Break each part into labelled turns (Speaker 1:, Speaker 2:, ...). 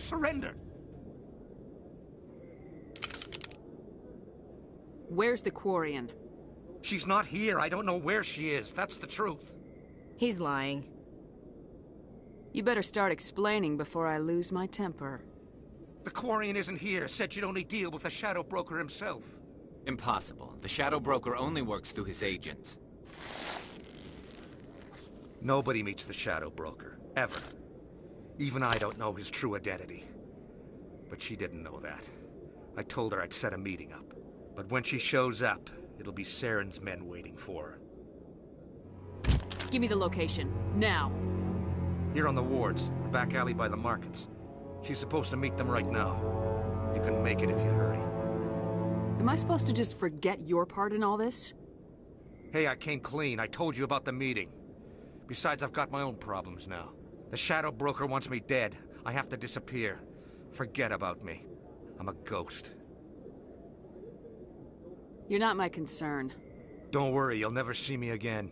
Speaker 1: surrendered.
Speaker 2: Where's the Quarian?
Speaker 1: She's not here. I don't know where she is. That's the truth.
Speaker 3: He's lying.
Speaker 2: You better start explaining before I lose my temper.
Speaker 1: The Quarian isn't here. Said she'd only deal with the Shadow Broker himself.
Speaker 4: Impossible. The Shadow Broker only works through his agents.
Speaker 1: Nobody meets the Shadow Broker. Ever. Even I don't know his true identity. But she didn't know that. I told her I'd set a meeting up. But when she shows up, it'll be Saren's men waiting for her.
Speaker 2: Give me the location. Now.
Speaker 1: Here on the wards, the back alley by the markets. She's supposed to meet them right now. You can make it if you hurry.
Speaker 2: Am I supposed to just forget your part in all this?
Speaker 1: Hey, I came clean. I told you about the meeting. Besides, I've got my own problems now. The Shadow Broker wants me dead. I have to disappear. Forget about me. I'm a ghost.
Speaker 2: You're not my concern.
Speaker 1: Don't worry, you'll never see me again.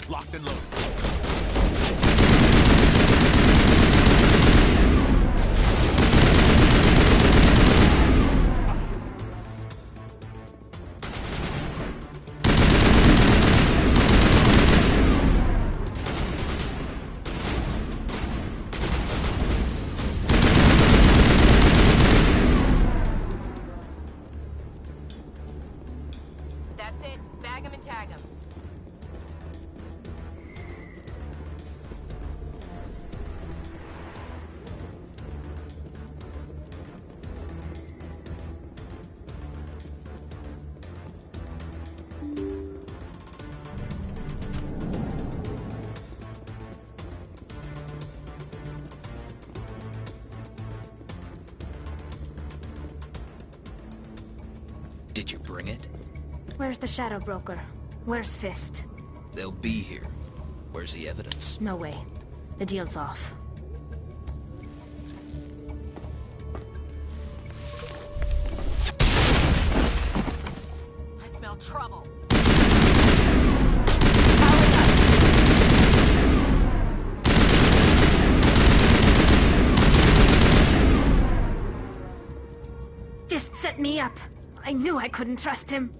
Speaker 5: Locked and loaded.
Speaker 3: That's it. Bag 'em and tag 'em.
Speaker 4: Did you bring it?
Speaker 6: Where's the Shadow Broker? Where's Fist?
Speaker 4: They'll be here. Where's the evidence?
Speaker 6: No way. The deal's off.
Speaker 3: I smell trouble.
Speaker 6: Fist set me up. I knew I couldn't trust him.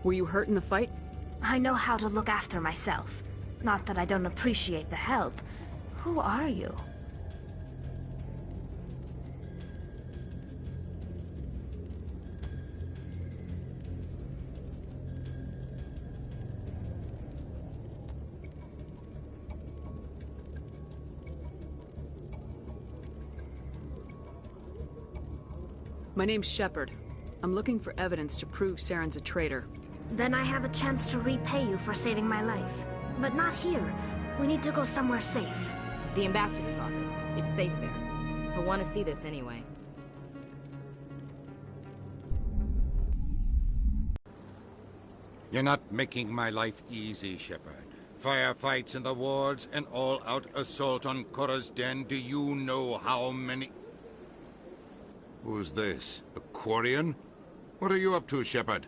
Speaker 2: Were you hurt in the fight?
Speaker 6: I know how to look after myself. Not that I don't appreciate the help. Who are you?
Speaker 2: My name's Shepard. I'm looking for evidence to prove Saren's a traitor.
Speaker 6: Then I have a chance to repay you for saving my life. But not here. We need to go somewhere safe.
Speaker 3: The ambassador's office. It's safe there. He'll want to see this anyway.
Speaker 7: You're not making my life easy, Shepard. Firefights in the wards, an all-out assault on Korra's den. Do you know how many...
Speaker 8: Who's this? A Quarian? What are you up to, Shepard?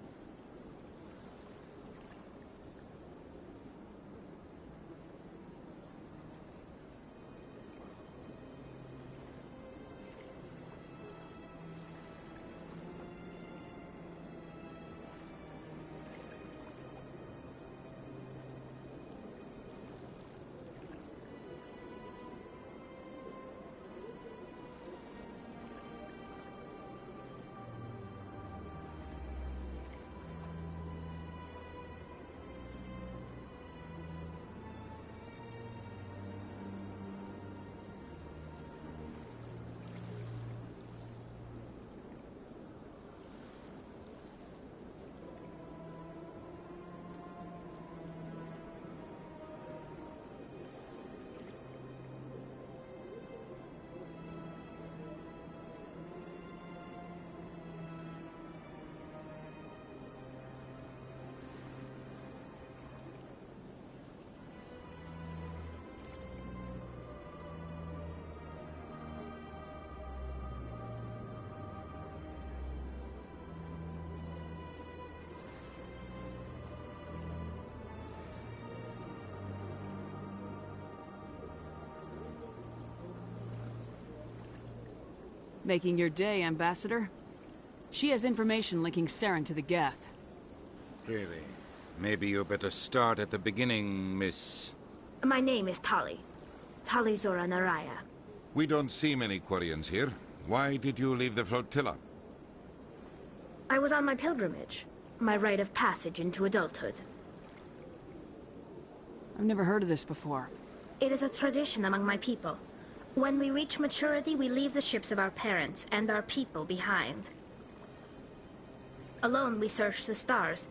Speaker 2: Making your day, Ambassador. She has information linking Saren to the Geth.
Speaker 7: Really? Maybe you better start at the beginning, Miss...
Speaker 6: My name is Tali. Tali Zora Naraya.
Speaker 8: We don't see many Quarians here. Why did you leave the flotilla?
Speaker 6: I was on my pilgrimage. My rite of passage into adulthood.
Speaker 2: I've never heard of this before.
Speaker 6: It is a tradition among my people. When we reach maturity, we leave the ships of our parents and our people behind. Alone, we search the stars,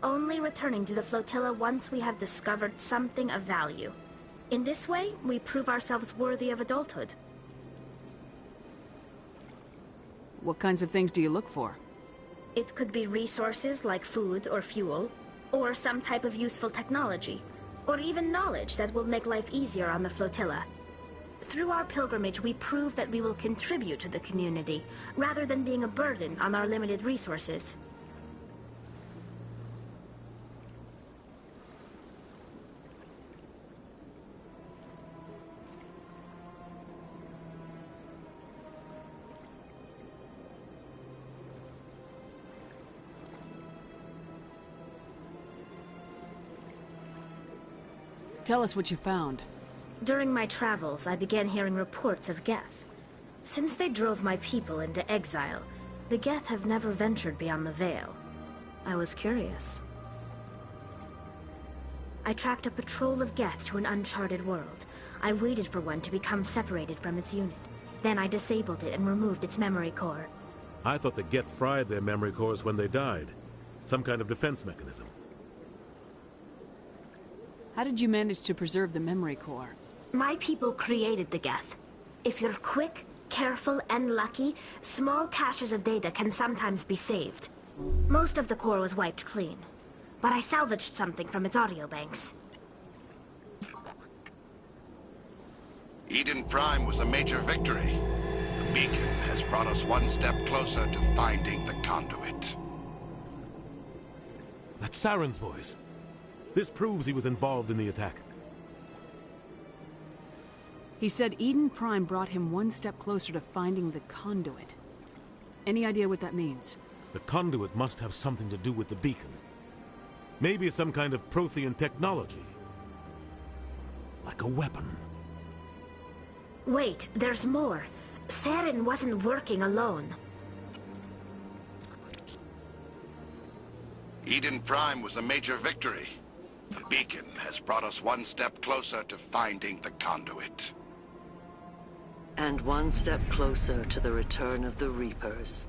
Speaker 6: only returning to the flotilla once we have discovered something of value. In this way, we prove ourselves worthy of adulthood.
Speaker 2: What kinds of things do you look for?
Speaker 6: It could be resources like food or fuel, or some type of useful technology, or even knowledge that will make life easier on the flotilla. Through our pilgrimage, we prove that we will contribute to the community, rather than being a burden on our limited resources.
Speaker 2: Tell us what you found.
Speaker 6: During my travels, I began hearing reports of Geth. Since they drove my people into exile, the Geth have never ventured beyond the Veil. I was curious. I tracked a patrol of Geth to an uncharted world. I waited for one to become separated from its unit. Then I disabled it and removed its memory core.
Speaker 9: I thought the Geth fried their memory cores when they died. Some kind of defense mechanism.
Speaker 2: How did you manage to preserve the memory core?
Speaker 6: My people created the Geth. If you're quick, careful, and lucky, small caches of data can sometimes be saved. Most of the core was wiped clean, but I salvaged something from its audio banks.
Speaker 10: Eden Prime was a major victory. The beacon has brought us one step closer to finding the conduit.
Speaker 9: That's Saren's voice. This proves he was involved in the attack.
Speaker 2: He said Eden Prime brought him one step closer to finding the conduit. Any idea what that means?
Speaker 9: The conduit must have something to do with the beacon. Maybe it's some kind of Prothean technology. Like a weapon.
Speaker 6: Wait, there's more. Saren wasn't working alone.
Speaker 10: Eden Prime was a major victory. The beacon has brought us one step closer to finding the conduit.
Speaker 11: And one step closer to the return of the Reapers.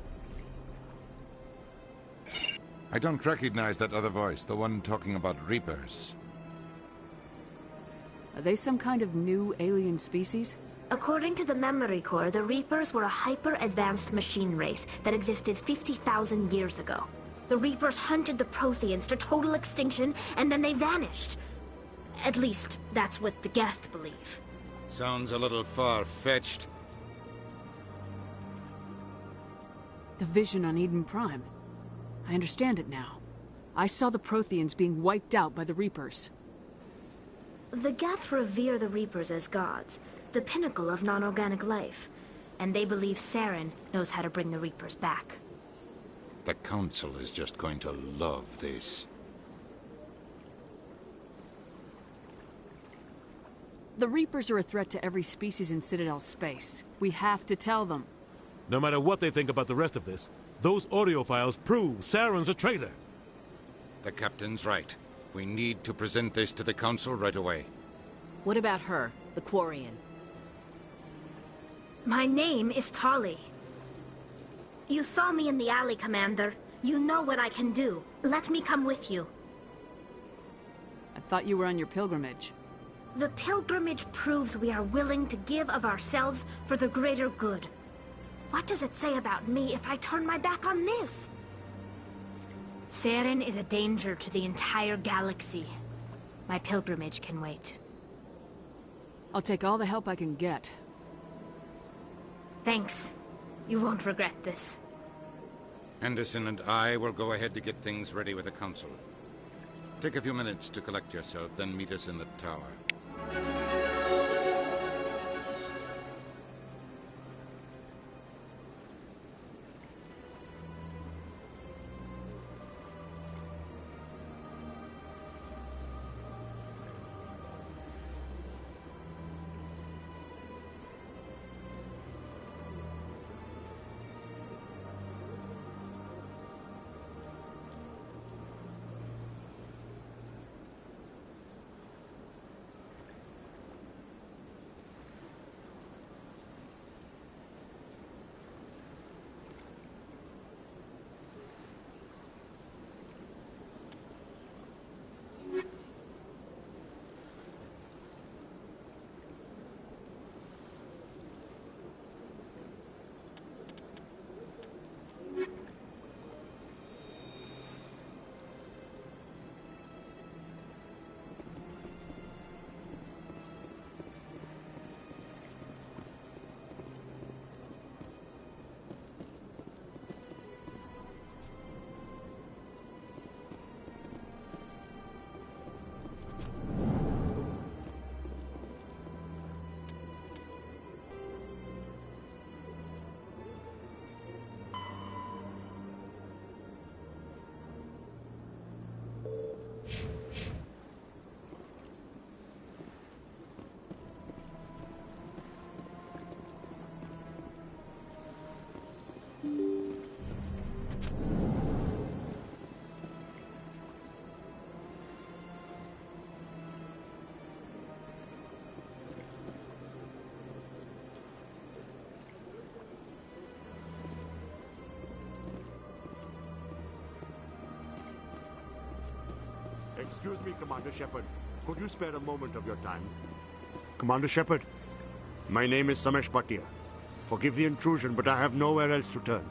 Speaker 7: I don't recognize that other voice, the one talking about Reapers.
Speaker 2: Are they some kind of new alien species?
Speaker 6: According to the Memory Core, the Reapers were a hyper-advanced machine race that existed 50,000 years ago. The Reapers hunted the Protheans to total extinction, and then they vanished. At least, that's what the Geth believe.
Speaker 7: Sounds a little far-fetched.
Speaker 2: The vision on Eden Prime. I understand it now. I saw the Protheans being wiped out by the Reapers.
Speaker 6: The Geth revere the Reapers as gods, the pinnacle of non-organic life. And they believe Saren knows how to bring the Reapers back.
Speaker 7: The Council is just going to love this.
Speaker 2: The Reapers are a threat to every species in Citadel space. We have to tell them.
Speaker 9: No matter what they think about the rest of this, those audio files prove Saren's a traitor.
Speaker 7: The Captain's right. We need to present this to the Council right away.
Speaker 3: What about her, the Quarian?
Speaker 6: My name is Tali. You saw me in the alley, Commander. You know what I can do. Let me come with you.
Speaker 2: I thought you were on your pilgrimage.
Speaker 6: The pilgrimage proves we are willing to give of ourselves for the greater good. What does it say about me if I turn my back on this? Saren is a danger to the entire galaxy. My pilgrimage can wait.
Speaker 2: I'll take all the help I can get.
Speaker 6: Thanks. You won't regret this.
Speaker 7: Anderson and I will go ahead to get things ready with the Council. Take a few minutes to collect yourself, then meet us in the tower.
Speaker 12: Excuse me, Commander Shepard. Could you spare a moment of your time? Commander Shepard, my name is Samesh Bhatia. Forgive the intrusion, but I have nowhere else to turn.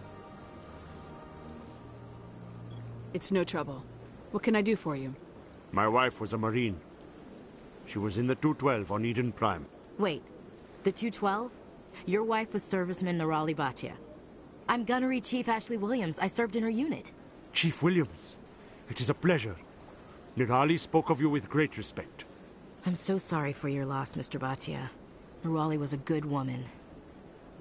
Speaker 2: It's no trouble. What can I do for you?
Speaker 12: My wife was a Marine. She was in the 212 on Eden Prime.
Speaker 3: Wait, the 212? Your wife was serviceman Nirali Bhatia. I'm Gunnery Chief Ashley Williams. I served in her unit.
Speaker 12: Chief Williams, it is a pleasure. Nirali spoke of you with great respect.
Speaker 3: I'm so sorry for your loss, Mr. Bhatia. Nirali was a good woman.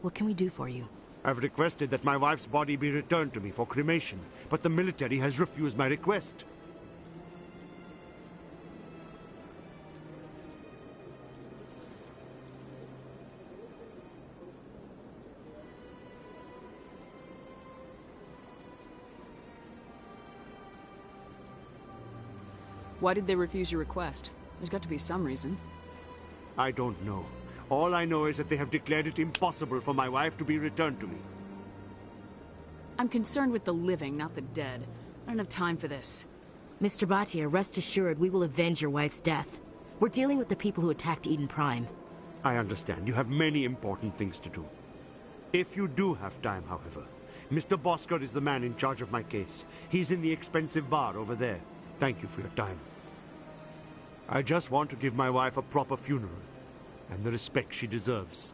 Speaker 3: What can we do for you?
Speaker 12: I've requested that my wife's body be returned to me for cremation, but the military has refused my request.
Speaker 2: Why did they refuse your request? There's got to be some reason.
Speaker 12: I don't know. All I know is that they have declared it impossible for my wife to be returned to me.
Speaker 2: I'm concerned with the living, not the dead. I don't have time for this.
Speaker 3: Mr. Bhatia, rest assured we will avenge your wife's death. We're dealing with the people who attacked Eden Prime.
Speaker 12: I understand. You have many important things to do. If you do have time, however, Mr. Bosker is the man in charge of my case. He's in the expensive bar over there. Thank you for your time. I just want to give my wife a proper funeral, and the respect she deserves.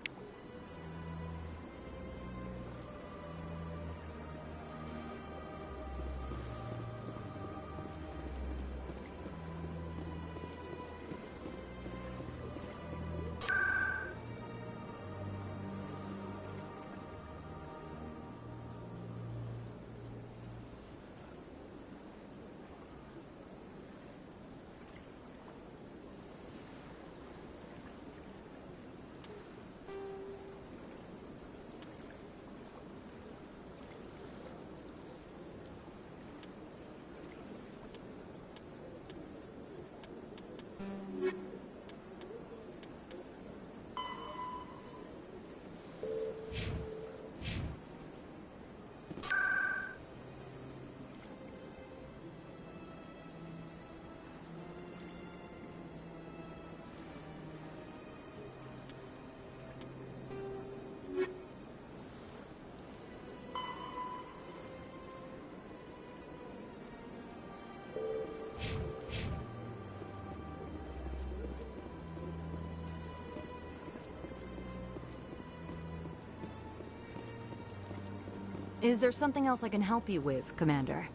Speaker 13: Is there something else I can help you with, Commander?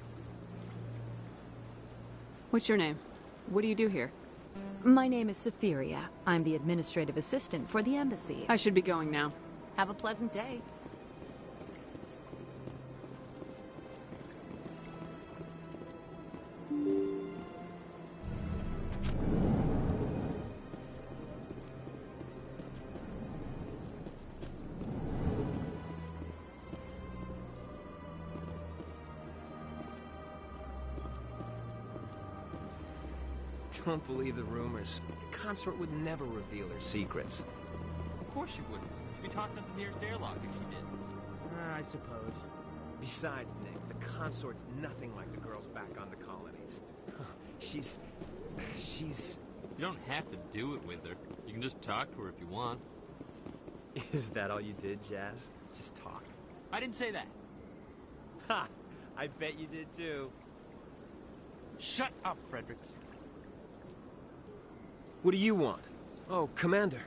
Speaker 2: What's your name? What do you do here?
Speaker 13: My name is Safiria. I'm the administrative assistant for the embassies.
Speaker 2: I should be going now.
Speaker 13: Have a pleasant day.
Speaker 14: Don't believe the rumors. The consort would never reveal her secrets.
Speaker 5: Of course she wouldn't. She'd be tossed at the nearest airlock if she did.
Speaker 14: I suppose. Besides, Nick, the consort's nothing like the girls back on the colonies. She's...
Speaker 5: You don't have to do it with her. You can just talk to her if you want.
Speaker 14: Is that all you did, Jazz? Just talk?
Speaker 5: I didn't say that.
Speaker 14: Ha! I bet you did too.
Speaker 5: Shut up, Fredericks.
Speaker 14: What do you want? Oh, Commander.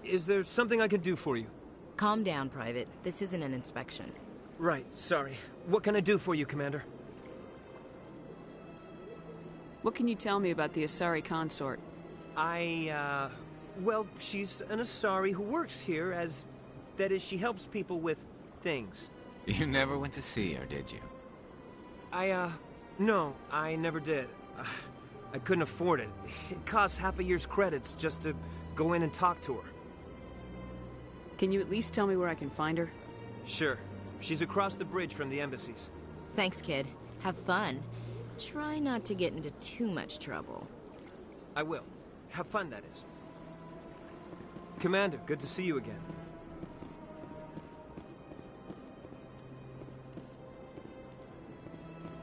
Speaker 14: Is there something I can do for you?
Speaker 3: Calm down, Private. This isn't an inspection.
Speaker 14: Right, sorry. What can I do for you, Commander?
Speaker 2: What can you tell me about the Asari consort?
Speaker 14: Well, she's an Asari who works here as... That is, she helps people with things.
Speaker 4: You never went to see her, did you?
Speaker 14: No, I never did. I couldn't afford it. It costs half a year's credits just to go in and talk to her.
Speaker 2: Can you at least tell me where I can find her?
Speaker 14: Sure. She's across the bridge from the embassies.
Speaker 3: Thanks, kid. Have fun. Try not to get into too much trouble.
Speaker 14: I will. Have fun, that is. Commander, good to see you again.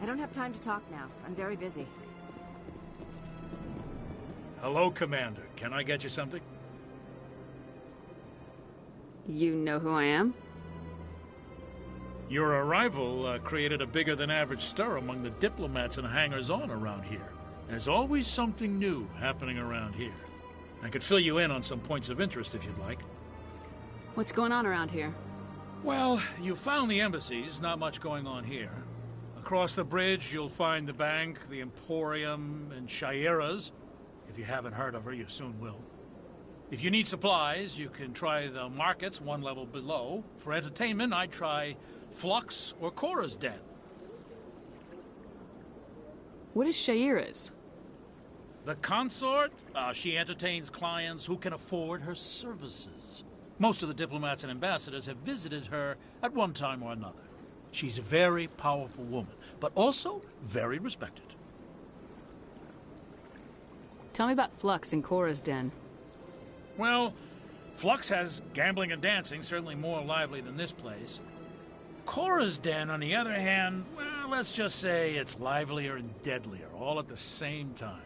Speaker 13: I don't have time to talk now. I'm very busy.
Speaker 15: Hello, Commander. Can I get you something?
Speaker 2: You know who I am?
Speaker 15: Your arrival created a bigger-than-average stir among the diplomats and hangers-on around here. There's always something new happening around here. I could fill you in on some points of interest if you'd like.
Speaker 2: What's going on around here?
Speaker 15: Well, you found the embassies, not much going on here. Across the bridge, you'll find the bank, the Emporium, and Shaira's. If you haven't heard of her, you soon will. If you need supplies, you can try the markets one level below. For entertainment, I'd try Flux or Cora's Den.
Speaker 2: What is Shaira's?
Speaker 15: The consort? She entertains clients who can afford her services. Most of the diplomats and ambassadors have visited her at one time or another. She's a very powerful woman, but also very respected.
Speaker 2: Tell me about Flux and Cora's den.
Speaker 15: Well, Flux has gambling and dancing, certainly more lively than this place. Cora's den, on the other hand, well, let's just say it's livelier and deadlier, all at the same time.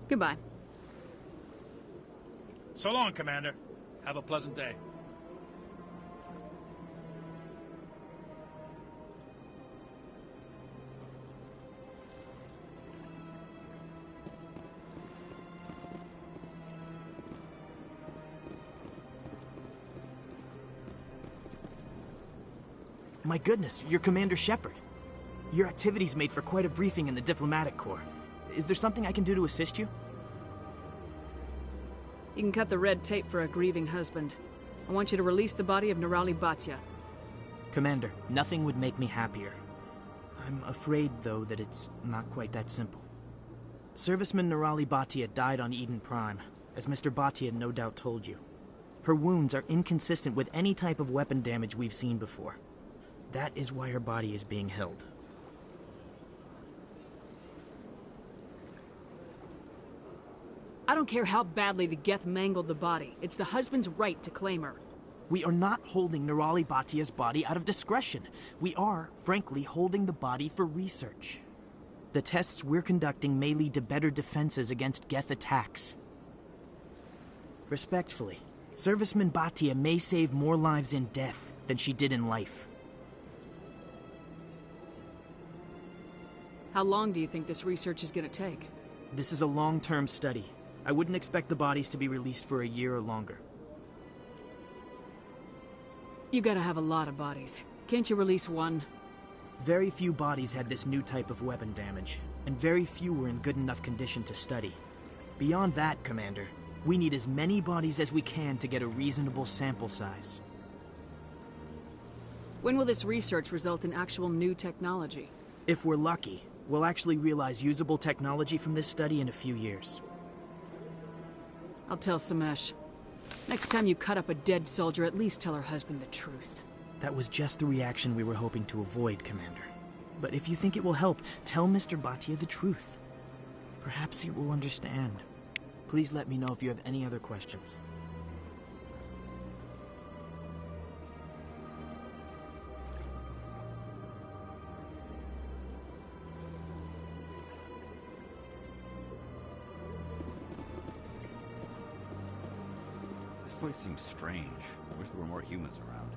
Speaker 2: Goodbye.
Speaker 15: So long, Commander. Have a pleasant day.
Speaker 16: My goodness, you're Commander Shepard. Your activities made for quite a briefing in the Diplomatic Corps. Is there something I can do to assist you?
Speaker 2: You can cut the red tape for a grieving husband. I want you to release the body of Nirali Bhatia.
Speaker 16: Commander, nothing would make me happier. I'm afraid, though, that it's not quite that simple. Serviceman Nirali Bhatia died on Eden Prime, as Mr. Bhatia no doubt told you. Her wounds are inconsistent with any type of weapon damage we've seen before. That is why her body is being held.
Speaker 2: I don't care how badly the Geth mangled the body. It's the husband's right to claim her.
Speaker 16: We are not holding Nirali Bhatia's body out of discretion. We are, frankly, holding the body for research. The tests we're conducting may lead to better defenses against Geth attacks. Respectfully, Serviceman Bhatia may save more lives in death than she did in life.
Speaker 2: How long do you think this research is gonna take?
Speaker 16: This is a long-term study. I wouldn't expect the bodies to be released for a year or longer.
Speaker 2: You gotta have a lot of bodies. Can't you release one?
Speaker 16: Very few bodies had this new type of weapon damage, and very few were in good enough condition to study. Beyond that, Commander, we need as many bodies as we can to get a reasonable sample size.
Speaker 2: When will this research result in actual new technology?
Speaker 16: If we're lucky, we'll actually realize usable technology from this study in a few years.
Speaker 2: I'll tell Samesh. Next time you cut up a dead soldier, at least tell her husband the truth.
Speaker 16: That was just the reaction we were hoping to avoid, Commander. But if you think it will help, tell Mr. Bhatia the truth. Perhaps he will understand. Please let me know if you have any other questions.
Speaker 17: This place seems strange. I wish there were more humans around.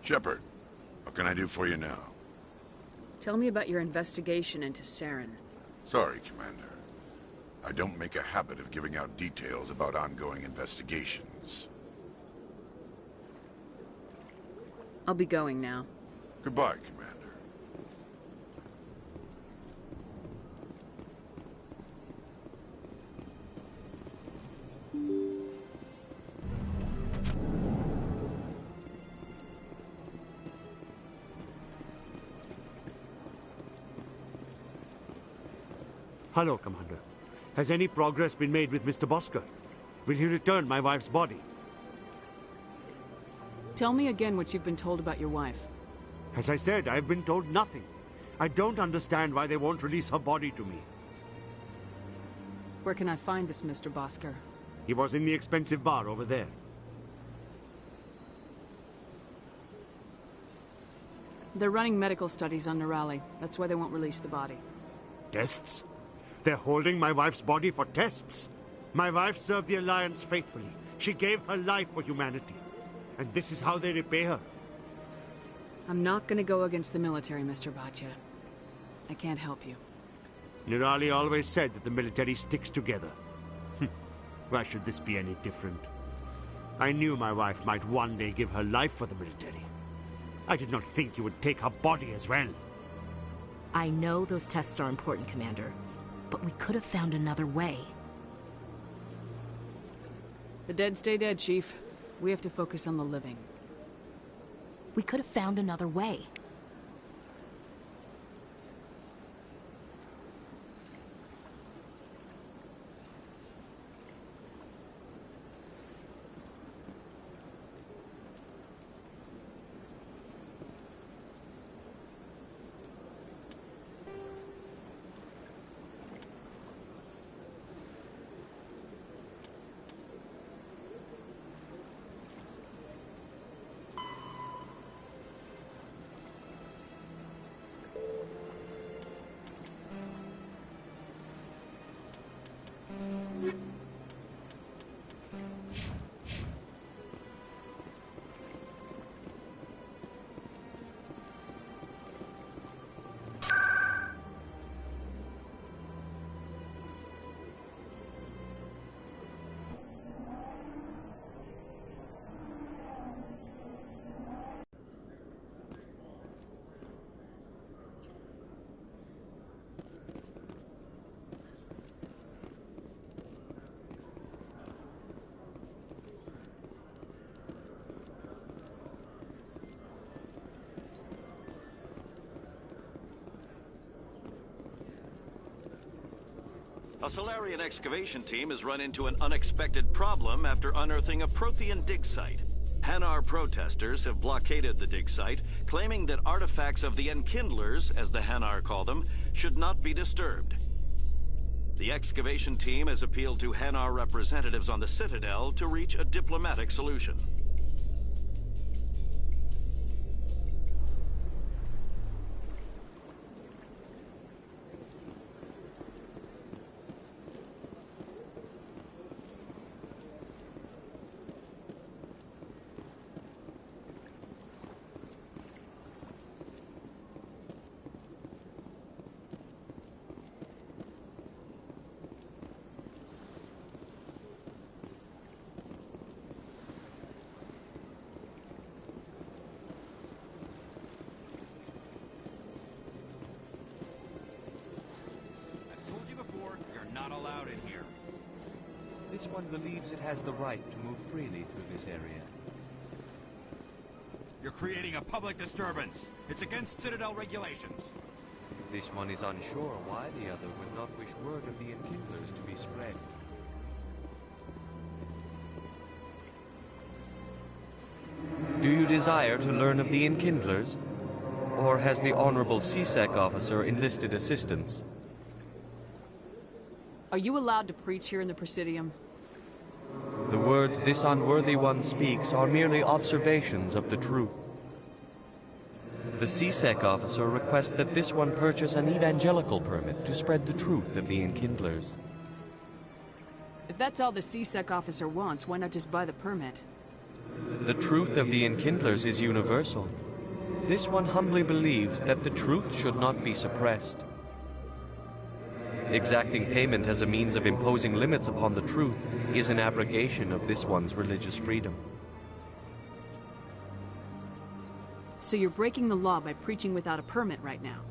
Speaker 10: Shepard, what can I do for you now?
Speaker 2: Tell me about your investigation into Saren.
Speaker 10: Sorry, Commander. I don't make a habit of giving out details about ongoing investigations.
Speaker 2: I'll be going now.
Speaker 10: Goodbye, Commander.
Speaker 12: Hello, Commander. Has any progress been made with Mr. Bosker? Will he return my wife's body?
Speaker 2: Tell me again what you've been told about your wife.
Speaker 12: As I said, I've been told nothing. I don't understand why they won't release her body to me.
Speaker 2: Where can I find this Mr. Bosker?
Speaker 12: He was in the expensive bar over there.
Speaker 2: They're running medical studies on Nirali. That's why they won't release the body.
Speaker 12: Tests? They're holding my wife's body for tests. My wife served the Alliance faithfully. She gave her life for humanity. And this is how they repay her.
Speaker 2: I'm not gonna go against the military, Mr. Bhatia. I can't help you.
Speaker 12: Nirali always said that the military sticks together. Why should this be any different? I knew my wife might one day give her life for the military. I did not think you would take her body as well.
Speaker 3: I know those tests are important, Commander, but we could have found another way.
Speaker 2: The dead stay dead, Chief. We have to focus on the living.
Speaker 3: We could have found another way.
Speaker 18: A Solarian excavation team has run into an unexpected problem after unearthing a Prothean dig site. Hanar protesters have blockaded the dig site, claiming that artifacts of the Enkindlers, as the Hanar call them, should not be disturbed. The excavation team has appealed to Hanar representatives on the Citadel to reach a diplomatic solution.
Speaker 17: Not allowed in here.
Speaker 19: This one believes it has the right to move freely through this area.
Speaker 17: You're creating a public disturbance. It's against Citadel regulations.
Speaker 19: This one is unsure why the other would not wish word of the Enkindlers to be spread. Do you desire to learn of the Enkindlers? Or has the Honorable CSEC officer enlisted assistance?
Speaker 2: Are you allowed to preach here in the Presidium?
Speaker 19: The words this unworthy one speaks are merely observations of the truth. The CSEC officer requests that this one purchase an evangelical permit to spread the truth of the Enkindlers.
Speaker 2: If that's all the CSEC officer wants, why not just buy the permit?
Speaker 19: The truth of the Enkindlers is universal. This one humbly believes that the truth should not be suppressed. Exacting payment as a means of imposing limits upon the truth is an abrogation of this one's religious freedom.
Speaker 2: So you're breaking the law by preaching without a permit right now?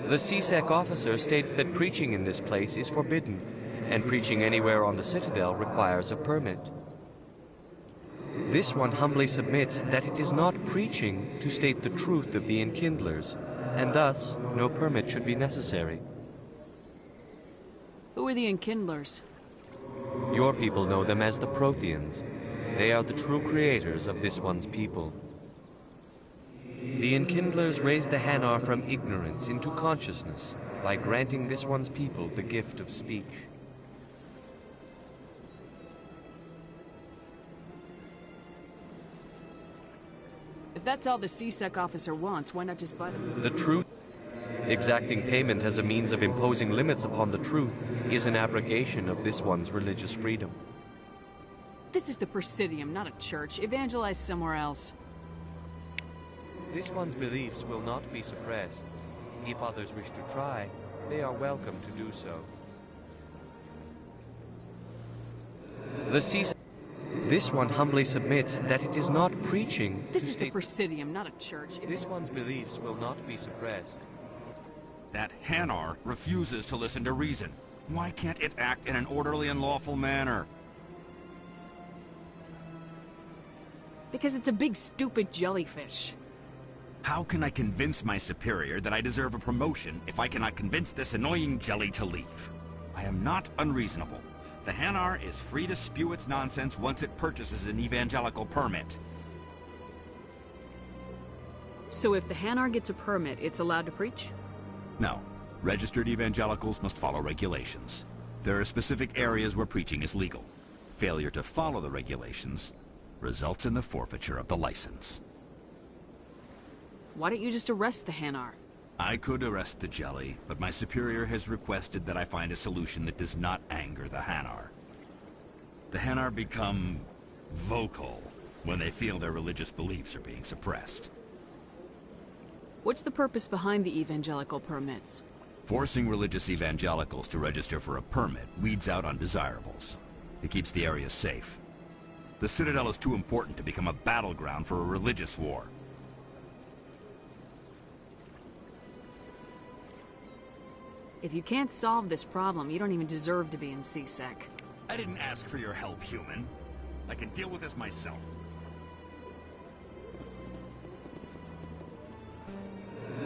Speaker 19: The CSEC officer states that preaching in this place is forbidden, and preaching anywhere on the Citadel requires a permit. This one humbly submits that it is not preaching to state the truth of the Enkindlers, and thus no permit should be necessary.
Speaker 2: Who are the Enkindlers?
Speaker 19: Your people know them as the Protheans. They are the true creators of this one's people. The Enkindlers raised the Hanar from ignorance into consciousness by granting this one's people the gift of speech.
Speaker 2: If that's all the CSEC officer wants, why not just buy them?
Speaker 19: The truth, exacting payment as a means of imposing limits upon the truth, is an abrogation of this one's religious freedom.
Speaker 2: This is the Presidium, not a church. Evangelize somewhere else.
Speaker 19: This one's beliefs will not be suppressed. If others wish to try, they are welcome to do so. This one humbly submits that it is not preaching.
Speaker 2: This is the Presidium, not a church.
Speaker 19: This one's beliefs will not be suppressed.
Speaker 17: That Hanar refuses to listen to reason. Why can't it act in an orderly and lawful manner?
Speaker 2: Because it's a big, stupid jellyfish.
Speaker 17: How can I convince my superior that I deserve a promotion if I cannot convince this annoying jelly to leave? I am not unreasonable. The Hanar is free to spew its nonsense once it purchases an evangelical permit.
Speaker 2: So if the Hanar gets a permit, it's allowed to preach?
Speaker 17: No. Registered evangelicals must follow regulations. There are specific areas where preaching is legal. Failure to follow the regulations results in the forfeiture of the license.
Speaker 2: Why don't you just arrest the Hanar?
Speaker 17: I could arrest the jelly, but my superior has requested that I find a solution that does not anger the Hanar. The Hanar become vocal when they feel their religious beliefs are being suppressed.
Speaker 2: What's the purpose behind the evangelical permits?
Speaker 17: Forcing religious evangelicals to register for a permit weeds out undesirables. It keeps the area safe. The Citadel is too important to become a battleground for a religious war.
Speaker 2: If you can't solve this problem, you don't even deserve to be in CSEC.
Speaker 17: I didn't ask for your help, human. I can deal with this myself.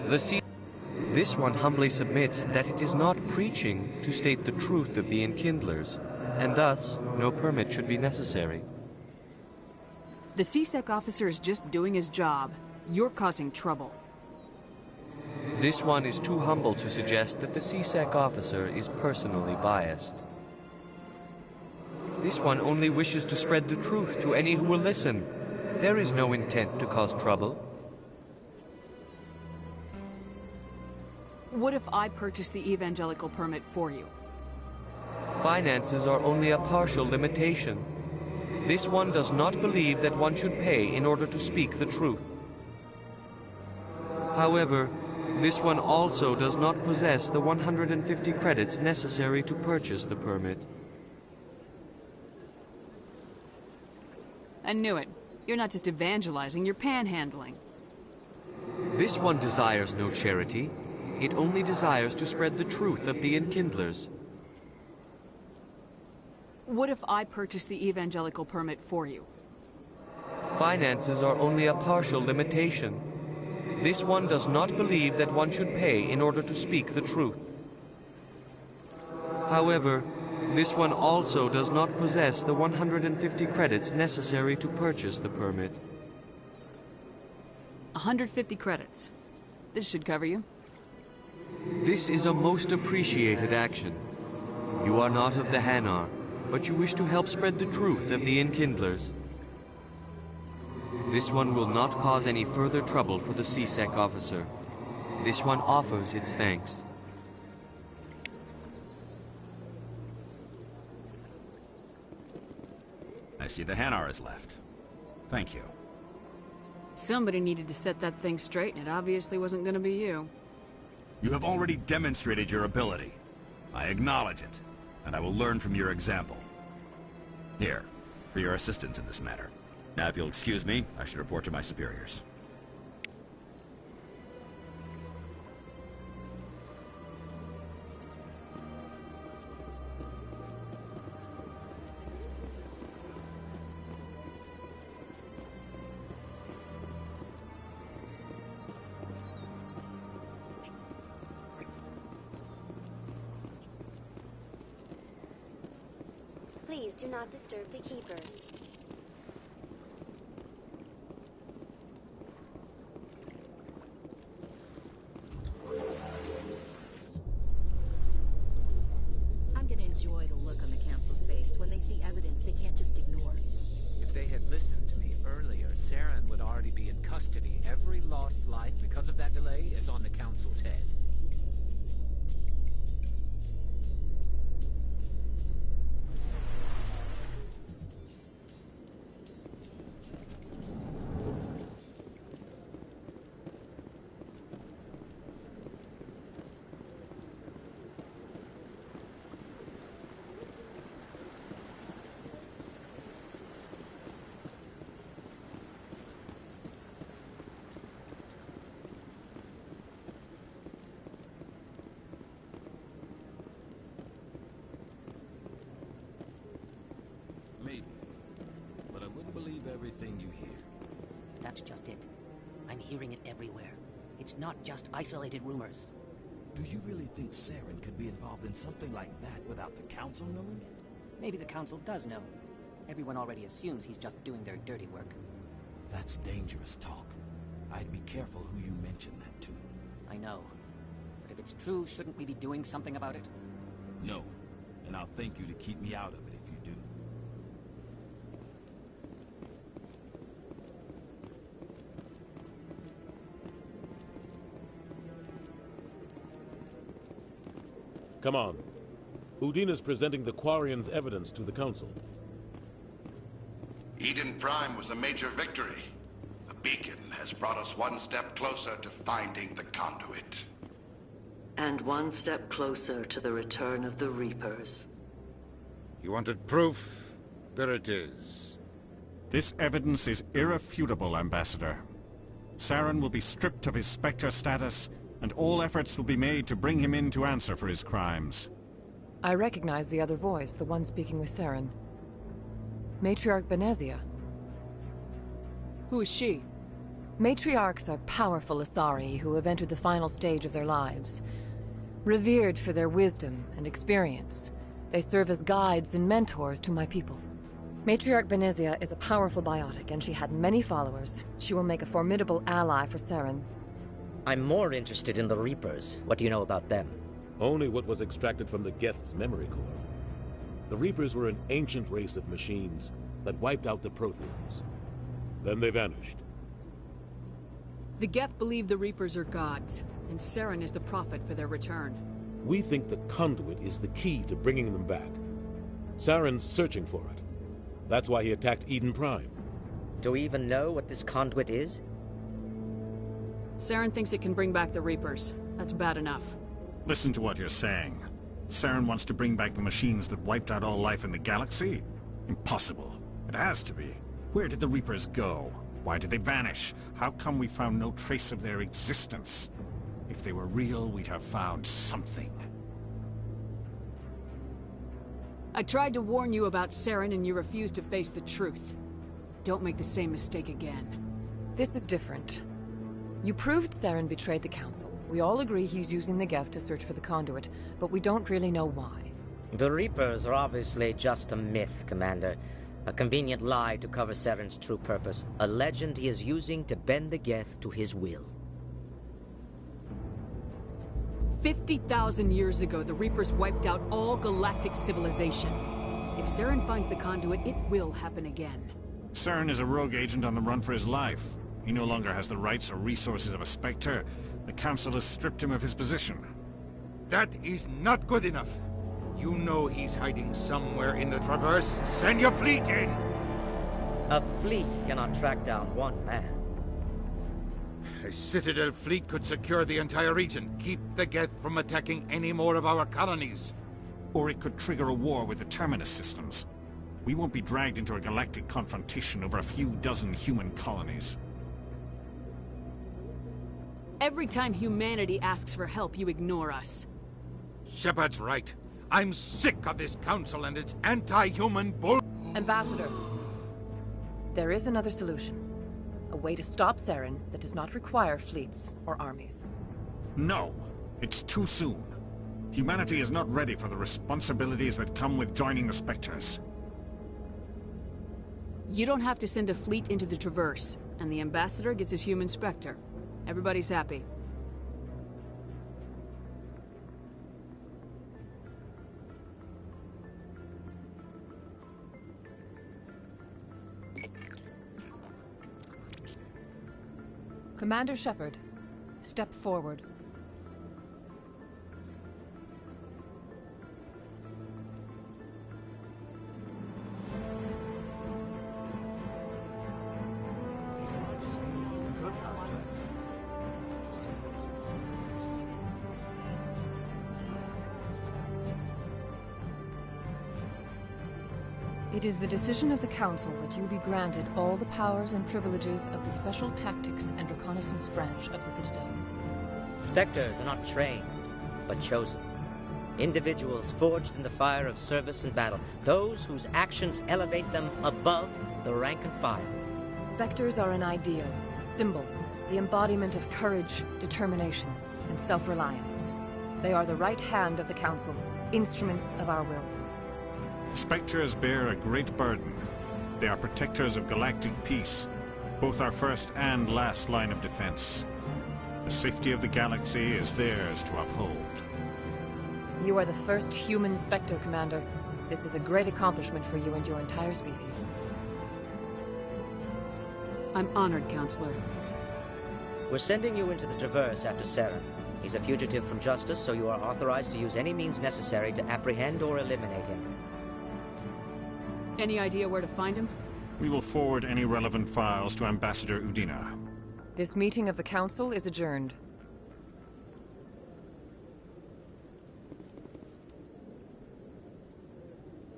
Speaker 19: This one humbly submits that it is not preaching to state the truth of the Enkindlers, and thus no permit should be necessary.
Speaker 2: The CSEC officer is just doing his job. You're causing trouble.
Speaker 19: This one is too humble to suggest that the CSEC officer is personally biased. This one only wishes to spread the truth to any who will listen. There is no intent to cause trouble.
Speaker 2: What if I purchase the evangelical permit for you?
Speaker 19: Finances are only a partial limitation. This one does not believe that one should pay in order to speak the truth. However, this one also does not possess the 150 credits necessary to purchase the permit.
Speaker 2: I knew it. You're not just evangelizing, you're panhandling.
Speaker 19: This one desires no charity. It only desires to spread the truth of the Enkindlers.
Speaker 2: What if I purchase the evangelical permit for you?
Speaker 19: Finances are only a partial limitation. This one does not believe that one should pay in order to speak the truth. However, this one also does not possess the 150 credits necessary to purchase the permit.
Speaker 2: 150 credits. This should cover you.
Speaker 19: This is a most appreciated action. You are not of the Hanar, but you wish to help spread the truth of the Enkindlers. This one will not cause any further trouble for the CSEC officer. This one offers its thanks.
Speaker 17: I see the Hanar is left. Thank you.
Speaker 2: Somebody needed to set that thing straight, and it obviously wasn't going to be you.
Speaker 17: You have already demonstrated your ability. I acknowledge it, and I will learn from your example. Here, for your assistance in this matter. Now, if you'll excuse me, I should report to my superiors.
Speaker 20: Please do not disturb the keepers.
Speaker 3: I'm gonna enjoy the look on the Council's face when they see evidence they can't just ignore.
Speaker 14: If they had listened to me earlier, Saren would already be in custody. Every lost life because of that delay is on the Council's head.
Speaker 21: That's just it. I'm hearing it everywhere. It's not just isolated rumors.
Speaker 22: Do you really think Saren could be involved in something like that without the Council knowing it?
Speaker 21: Maybe the Council does know. Everyone already assumes he's just doing their dirty work.
Speaker 22: That's dangerous talk. I'd be careful who you mention that to.
Speaker 21: I know. But if it's true, shouldn't we be doing something about it?
Speaker 22: No. And I'll thank you to keep me out of it if you do.
Speaker 9: Come on. Udina's presenting the Quarian's evidence to the Council.
Speaker 10: Eden Prime was a major victory. The beacon has brought us one step closer to finding the conduit.
Speaker 11: And one step closer to the return of the Reapers.
Speaker 7: You wanted proof? There it is.
Speaker 23: This evidence is irrefutable, Ambassador. Saren will be stripped of his Spectre status, and all efforts will be made to bring him in to answer for his crimes.
Speaker 24: I recognize the other voice, the one speaking with Saren. Matriarch Benezia.
Speaker 2: Who is she?
Speaker 24: Matriarchs are powerful Asari who have entered the final stage of their lives. Revered for their wisdom and experience, they serve as guides and mentors to my people. Matriarch Benezia is a powerful biotic, and she had many followers. She will make a formidable ally for Saren.
Speaker 21: I'm more interested in the Reapers. What do you know about them?
Speaker 9: Only what was extracted from the Geth's memory core. The Reapers were an ancient race of machines that wiped out the Protheans. Then they vanished.
Speaker 2: The Geth believe the Reapers are gods, and Saren is the prophet for their return.
Speaker 9: We think the conduit is the key to bringing them back. Saren's searching for it. That's why he attacked Eden Prime.
Speaker 21: Do we even know what this conduit is?
Speaker 2: Saren thinks it can bring back the Reapers. That's bad enough.
Speaker 23: Listen to what you're saying. Saren wants to bring back the machines that wiped out all life in the galaxy? Impossible. It has to be. Where did the Reapers go? Why did they vanish? How come we found no trace of their existence? If they were real, we'd have found something.
Speaker 2: I tried to warn you about Saren and you refused to face the truth. Don't make the same mistake again.
Speaker 24: This is different. You proved Saren betrayed the Council. We all agree he's using the Geth to search for the conduit, but we don't really know why.
Speaker 21: The Reapers are obviously just a myth, Commander. A convenient lie to cover Saren's true purpose. A legend he is using to bend the Geth to his will.
Speaker 2: 50,000 years ago, the Reapers wiped out all galactic civilization. If Saren finds the conduit, it will happen again.
Speaker 23: Saren is a rogue agent on the run for his life. He no longer has the rights or resources of a Spectre. The Council has stripped him of his position.
Speaker 7: That is not good enough. You know he's hiding somewhere in the Traverse. Send your fleet in!
Speaker 21: A fleet cannot track down one man.
Speaker 7: A Citadel fleet could secure the entire region, keep the Geth from attacking any more of our colonies.
Speaker 23: Or it could trigger a war with the Terminus systems. We won't be dragged into a galactic confrontation over a few dozen human colonies.
Speaker 2: Every time humanity asks for help, you ignore us.
Speaker 7: Shepard's right. I'm sick of this council and its anti-human bull—
Speaker 24: Ambassador, there is another solution. A way to stop Saren that does not require fleets or armies.
Speaker 23: No, it's too soon. Humanity is not ready for the responsibilities that come with joining the Spectres.
Speaker 2: You don't have to send a fleet into the Traverse, and the Ambassador gets his human Spectre. Everybody's happy.
Speaker 24: Commander Shepard, step forward. It is the decision of the Council that you be granted all the powers and privileges of the Special Tactics and Reconnaissance branch of the Citadel.
Speaker 21: Spectres are not trained, but chosen. Individuals forged in the fire of service and battle. Those whose actions elevate them above the rank and file.
Speaker 24: Spectres are an ideal, a symbol, the embodiment of courage, determination, and self-reliance. They are the right hand of the Council, instruments of our will.
Speaker 23: Spectres bear a great burden. They are protectors of galactic peace, both our first and last line of defense. The safety of the galaxy is theirs to uphold.
Speaker 24: You are the first human Spectre, Commander. This is a great accomplishment for you and your entire species.
Speaker 2: I'm honored, Counselor.
Speaker 21: We're sending you into the Traverse after Saren. He's a fugitive from justice, so you are authorized to use any means necessary to apprehend or eliminate him.
Speaker 2: Any idea where to find him?
Speaker 23: We will forward any relevant files to Ambassador Udina.
Speaker 24: This meeting of the Council is adjourned.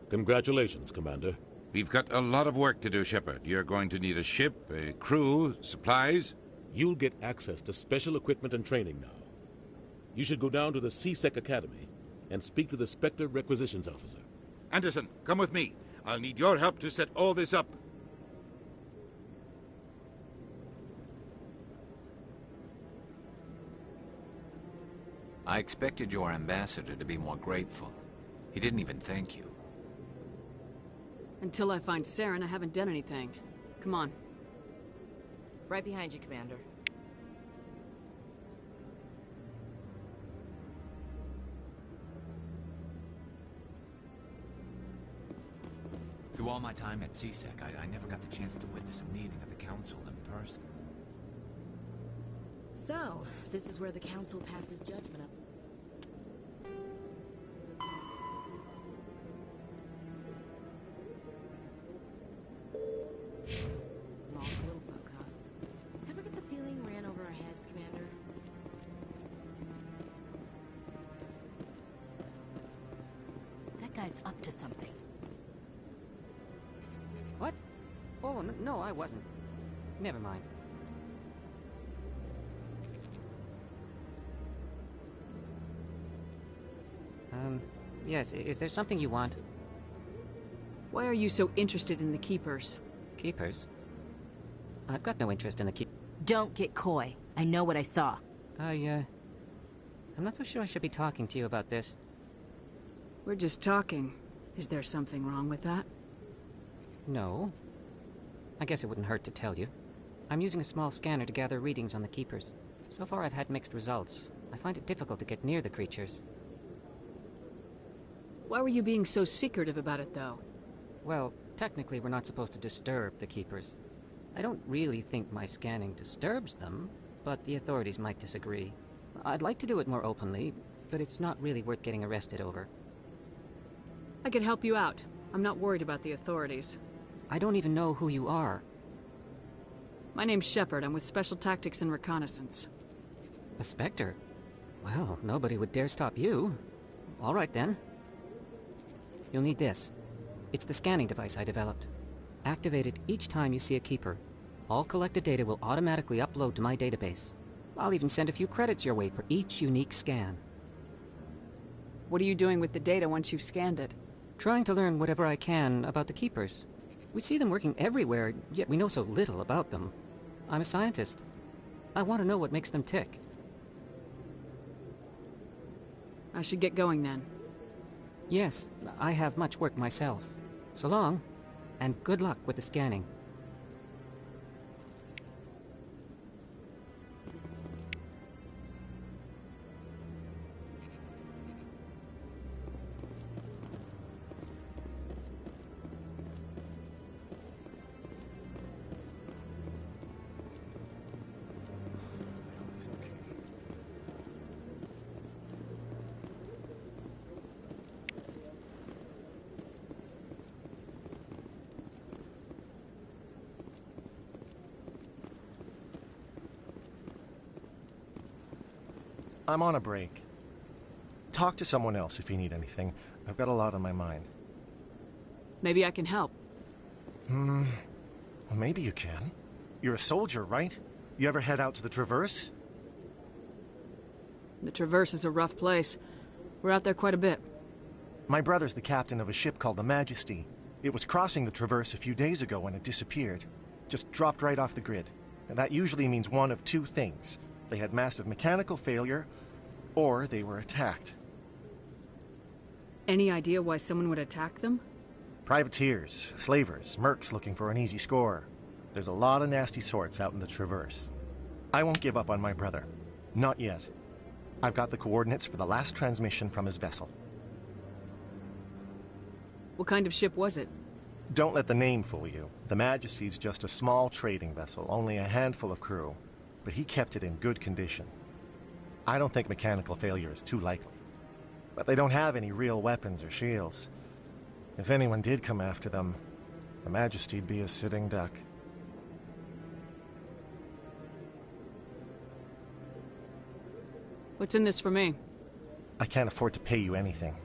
Speaker 9: Congratulations, Commander.
Speaker 7: We've got a lot of work to do, Shepard. You're going to need a ship, a crew, supplies.
Speaker 9: You'll get access to special equipment and training now. You should go down to the C-Sec Academy and speak to the Spectre Requisitions Officer.
Speaker 7: Anderson, come with me. I'll need your help to set all this up.
Speaker 4: I expected your ambassador to be more grateful. He didn't even thank you.
Speaker 2: Until I find Saren, I haven't done anything. Come on.
Speaker 3: Right behind you, Commander.
Speaker 4: Through all my time at C-Sec, I never got the chance to witness a meeting of the Council in person.
Speaker 3: So, this is where the Council passes judgment up. Lost little folk, huh? Ever get the feeling ran over our heads, Commander? That guy's up to something.
Speaker 1: What? Oh, no, I wasn't. Never mind. Yes, is there something you want?
Speaker 2: Why are you so interested in the Keepers?
Speaker 1: Keepers? I've got no interest in the
Speaker 3: Don't get coy. I know what I saw.
Speaker 1: I'm not so sure I should be talking to you about this.
Speaker 2: We're just talking. Is there something wrong with that?
Speaker 1: No. I guess it wouldn't hurt to tell you. I'm using a small scanner to gather readings on the Keepers. So far I've had mixed results. I find it difficult to get near the creatures.
Speaker 2: Why were you being so secretive about it, though?
Speaker 1: Well, technically we're not supposed to disturb the Keepers. I don't really think my scanning disturbs them, but the authorities might disagree. I'd like to do it more openly, but it's not really worth getting arrested over.
Speaker 2: I could help you out. I'm not worried about the authorities.
Speaker 1: I don't even know who you are.
Speaker 2: My name's Shepard. I'm with Special Tactics and Reconnaissance.
Speaker 1: A Spectre? Well, nobody would dare stop you. All right, then. You'll need this. It's the scanning device I developed. Activate it each time you see a Keeper. All collected data will automatically upload to my database. I'll even send a few credits your way for each unique scan.
Speaker 2: What are you doing with the data once you've scanned it?
Speaker 1: Trying to learn whatever I can about the Keepers. We see them working everywhere, yet we know so little about them. I'm a scientist. I want to know what makes them tick.
Speaker 2: I should get going then.
Speaker 1: Yes, I have much work myself. So long, and good luck with the scanning.
Speaker 5: I'm on a break. Talk to someone else if you need anything. I've got a lot on my mind.
Speaker 2: Maybe I can help.
Speaker 5: Well, maybe you can. You're a soldier, right? You ever head out to the Traverse?
Speaker 2: The Traverse is a rough place. We're out there quite a bit.
Speaker 5: My brother's the captain of a ship called the Majesty. It was crossing the Traverse a few days ago when it disappeared. just dropped right off the grid. And that usually means one of two things. They had massive mechanical failure, or they were attacked.
Speaker 2: Any idea why someone would attack them?
Speaker 5: Privateers, slavers, mercs looking for an easy score. There's a lot of nasty sorts out in the Traverse. I won't give up on my brother. Not yet. I've got the coordinates for the last transmission from his vessel.
Speaker 2: What kind of ship was it?
Speaker 5: Don't let the name fool you. The Majesty's just a small trading vessel, only a handful of crew. But he kept it in good condition. I don't think mechanical failure is too likely. But they don't have any real weapons or shields. If anyone did come after them, the Majesty'd be a sitting duck.
Speaker 2: What's in this for me?
Speaker 5: I can't afford to pay you anything.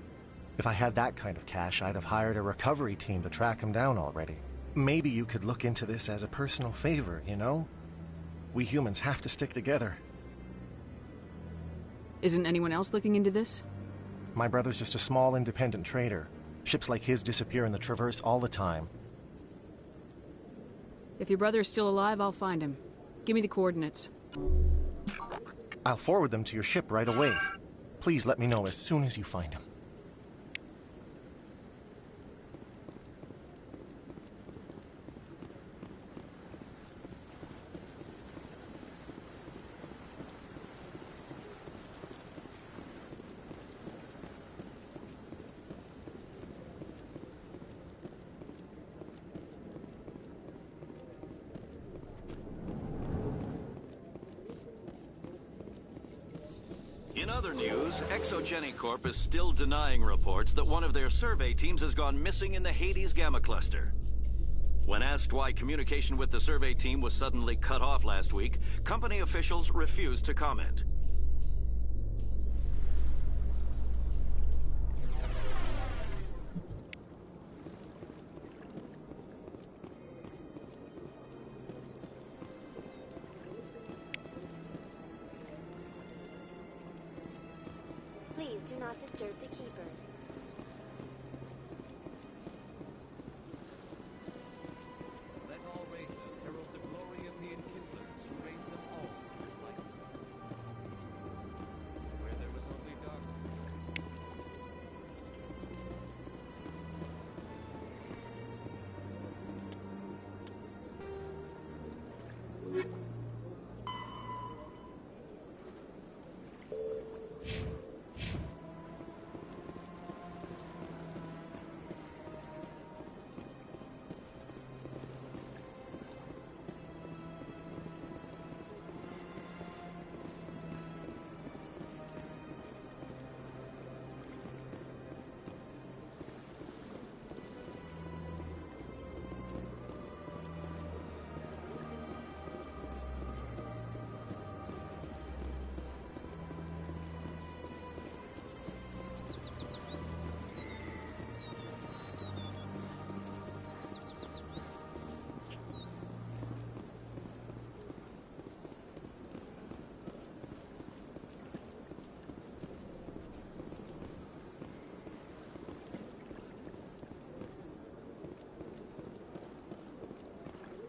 Speaker 5: If I had that kind of cash, I'd have hired a recovery team to track him down already. Maybe you could look into this as a personal favor, you know? We humans have to stick together.
Speaker 2: Isn't anyone else looking into this?
Speaker 5: My brother's just a small independent trader. Ships like his disappear in the Traverse all the time.
Speaker 2: If your brother is still alive, I'll find him. Give me the coordinates.
Speaker 5: I'll forward them to your ship right away. Please let me know as soon as you find him.
Speaker 18: In other news, Exogeny Corp is still denying reports that one of their survey teams has gone missing in the Hades Gamma Cluster. When asked why communication with the survey team was suddenly cut off last week, company officials refused to comment.
Speaker 20: Please do not disturb the keepers.
Speaker 19: Let all races herald the glory of the Enkindlers who raised them all to light. Where there was only darkness.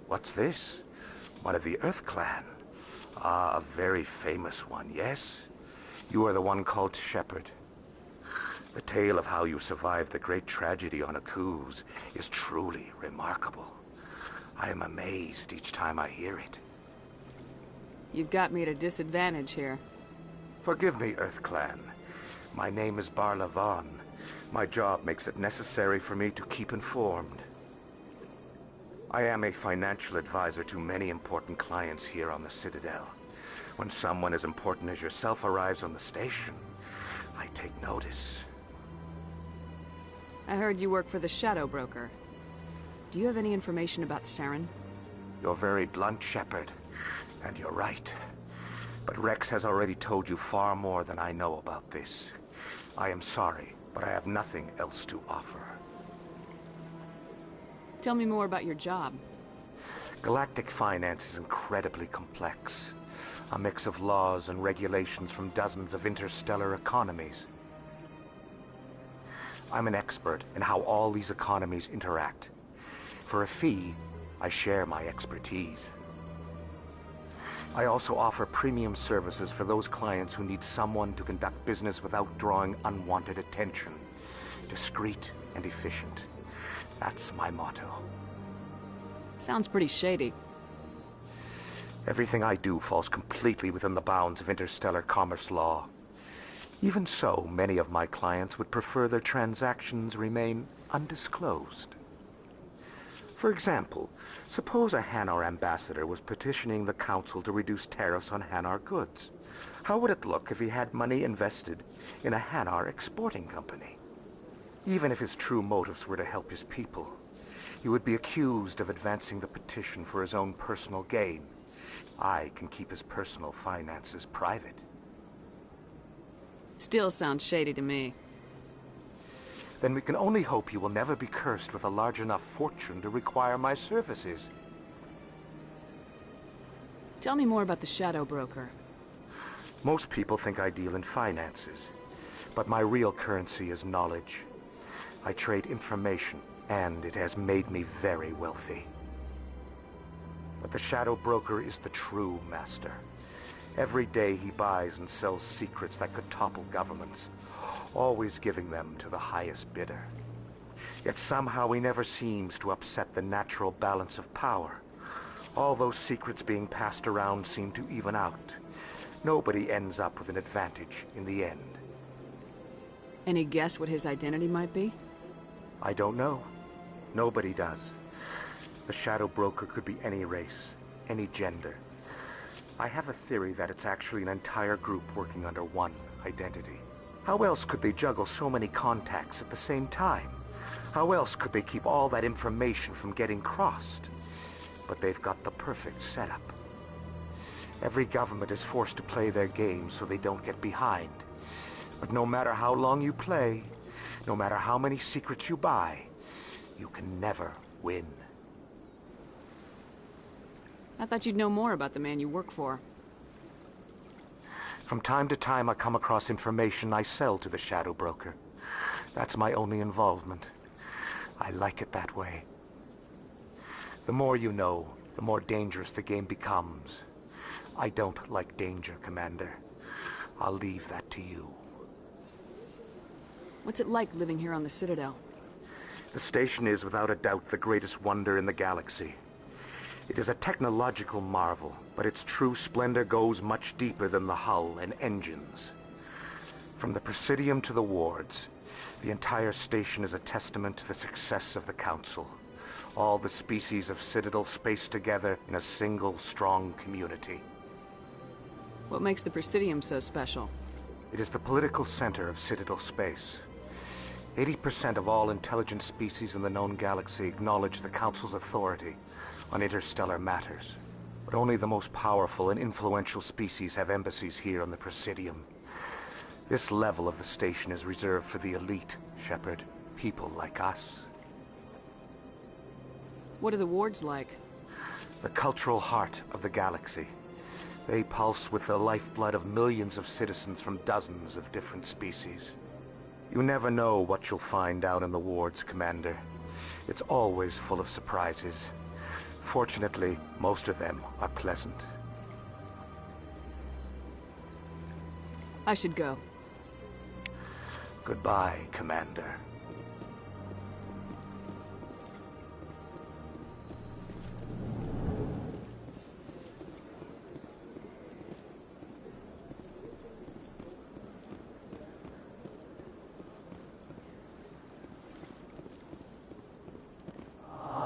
Speaker 6: What's this? One of the Earth Clan. Ah, a very famous one, yes? You are the one called Shepard. The tale of how you survived the great tragedy on Akuz is truly remarkable. I am amazed each time I hear it.
Speaker 2: You've got me at a disadvantage here.
Speaker 6: Forgive me, Earth Clan. My name is Barla Von. My job makes it necessary for me to keep informed. I am a financial advisor to many important clients here on the Citadel. When someone as important as yourself arrives on the station, I take notice.
Speaker 2: I heard you work for the Shadow Broker. Do you have any information about Saren?
Speaker 6: You're very blunt, Shepard, and you're right. But Rex has already told you far more than I know about this. I am sorry, but I have nothing else to offer.
Speaker 2: Tell me more about your job.
Speaker 6: Galactic finance is incredibly complex. A mix of laws and regulations from dozens of interstellar economies. I'm an expert in how all these economies interact. For a fee, I share my expertise. I also offer premium services for those clients who need someone to conduct business without drawing unwanted attention. Discreet and efficient. That's my motto.
Speaker 2: Sounds pretty shady.
Speaker 6: Everything I do falls completely within the bounds of interstellar commerce law. Even so, many of my clients would prefer their transactions remain undisclosed. For example, suppose a Hanar ambassador was petitioning the Council to reduce tariffs on Hanar goods. How would it look if he had money invested in a Hanar exporting company? Even if his true motives were to help his people, he would be accused of advancing the petition for his own personal gain. I can keep his personal finances private.
Speaker 2: Still sounds shady to me.
Speaker 6: Then we can only hope you will never be cursed with a large enough fortune to require my services.
Speaker 2: Tell me more about the Shadow Broker.
Speaker 6: Most people think I deal in finances, but my real currency is knowledge. I trade information, and it has made me very wealthy. But the Shadow Broker is the true master. Every day he buys and sells secrets that could topple governments, always giving them to the highest bidder. Yet somehow he never seems to upset the natural balance of power. All those secrets being passed around seem to even out. Nobody ends up with an advantage in the end.
Speaker 2: Any guess what his identity might be?
Speaker 6: I don't know. Nobody does. The Shadow Broker could be any race, any gender. I have a theory that it's actually an entire group working under one identity. How else could they juggle so many contacts at the same time? How else could they keep all that information from getting crossed? But they've got the perfect setup. Every government is forced to play their game so they don't get behind. But no matter how long you play, no matter how many secrets you buy, you can never win.
Speaker 2: I thought you'd know more about the man you work for.
Speaker 6: From time to time I come across information I sell to the Shadow Broker. That's my only involvement. I like it that way. The more you know, the more dangerous the game becomes. I don't like danger, Commander. I'll leave that to you.
Speaker 2: What's it like living here on the Citadel?
Speaker 6: The station is without a doubt the greatest wonder in the galaxy. It is a technological marvel, but its true splendor goes much deeper than the hull and engines. From the Presidium to the wards, the entire station is a testament to the success of the Council. All the species of Citadel spaced together in a single, strong community.
Speaker 2: What makes the Presidium so special?
Speaker 6: It is the political center of Citadel space. 80% of all intelligent species in the known galaxy acknowledge the Council's authority on interstellar matters. But only the most powerful and influential species have embassies here on the Presidium. This level of the station is reserved for the elite, Shepard. People like us.
Speaker 2: What are the wards like?
Speaker 6: The cultural heart of the galaxy. They pulse with the lifeblood of millions of citizens from dozens of different species. You never know what you'll find out in the wards, Commander. It's always full of surprises. Fortunately, most of them are pleasant.
Speaker 2: I should go.
Speaker 6: Goodbye, Commander.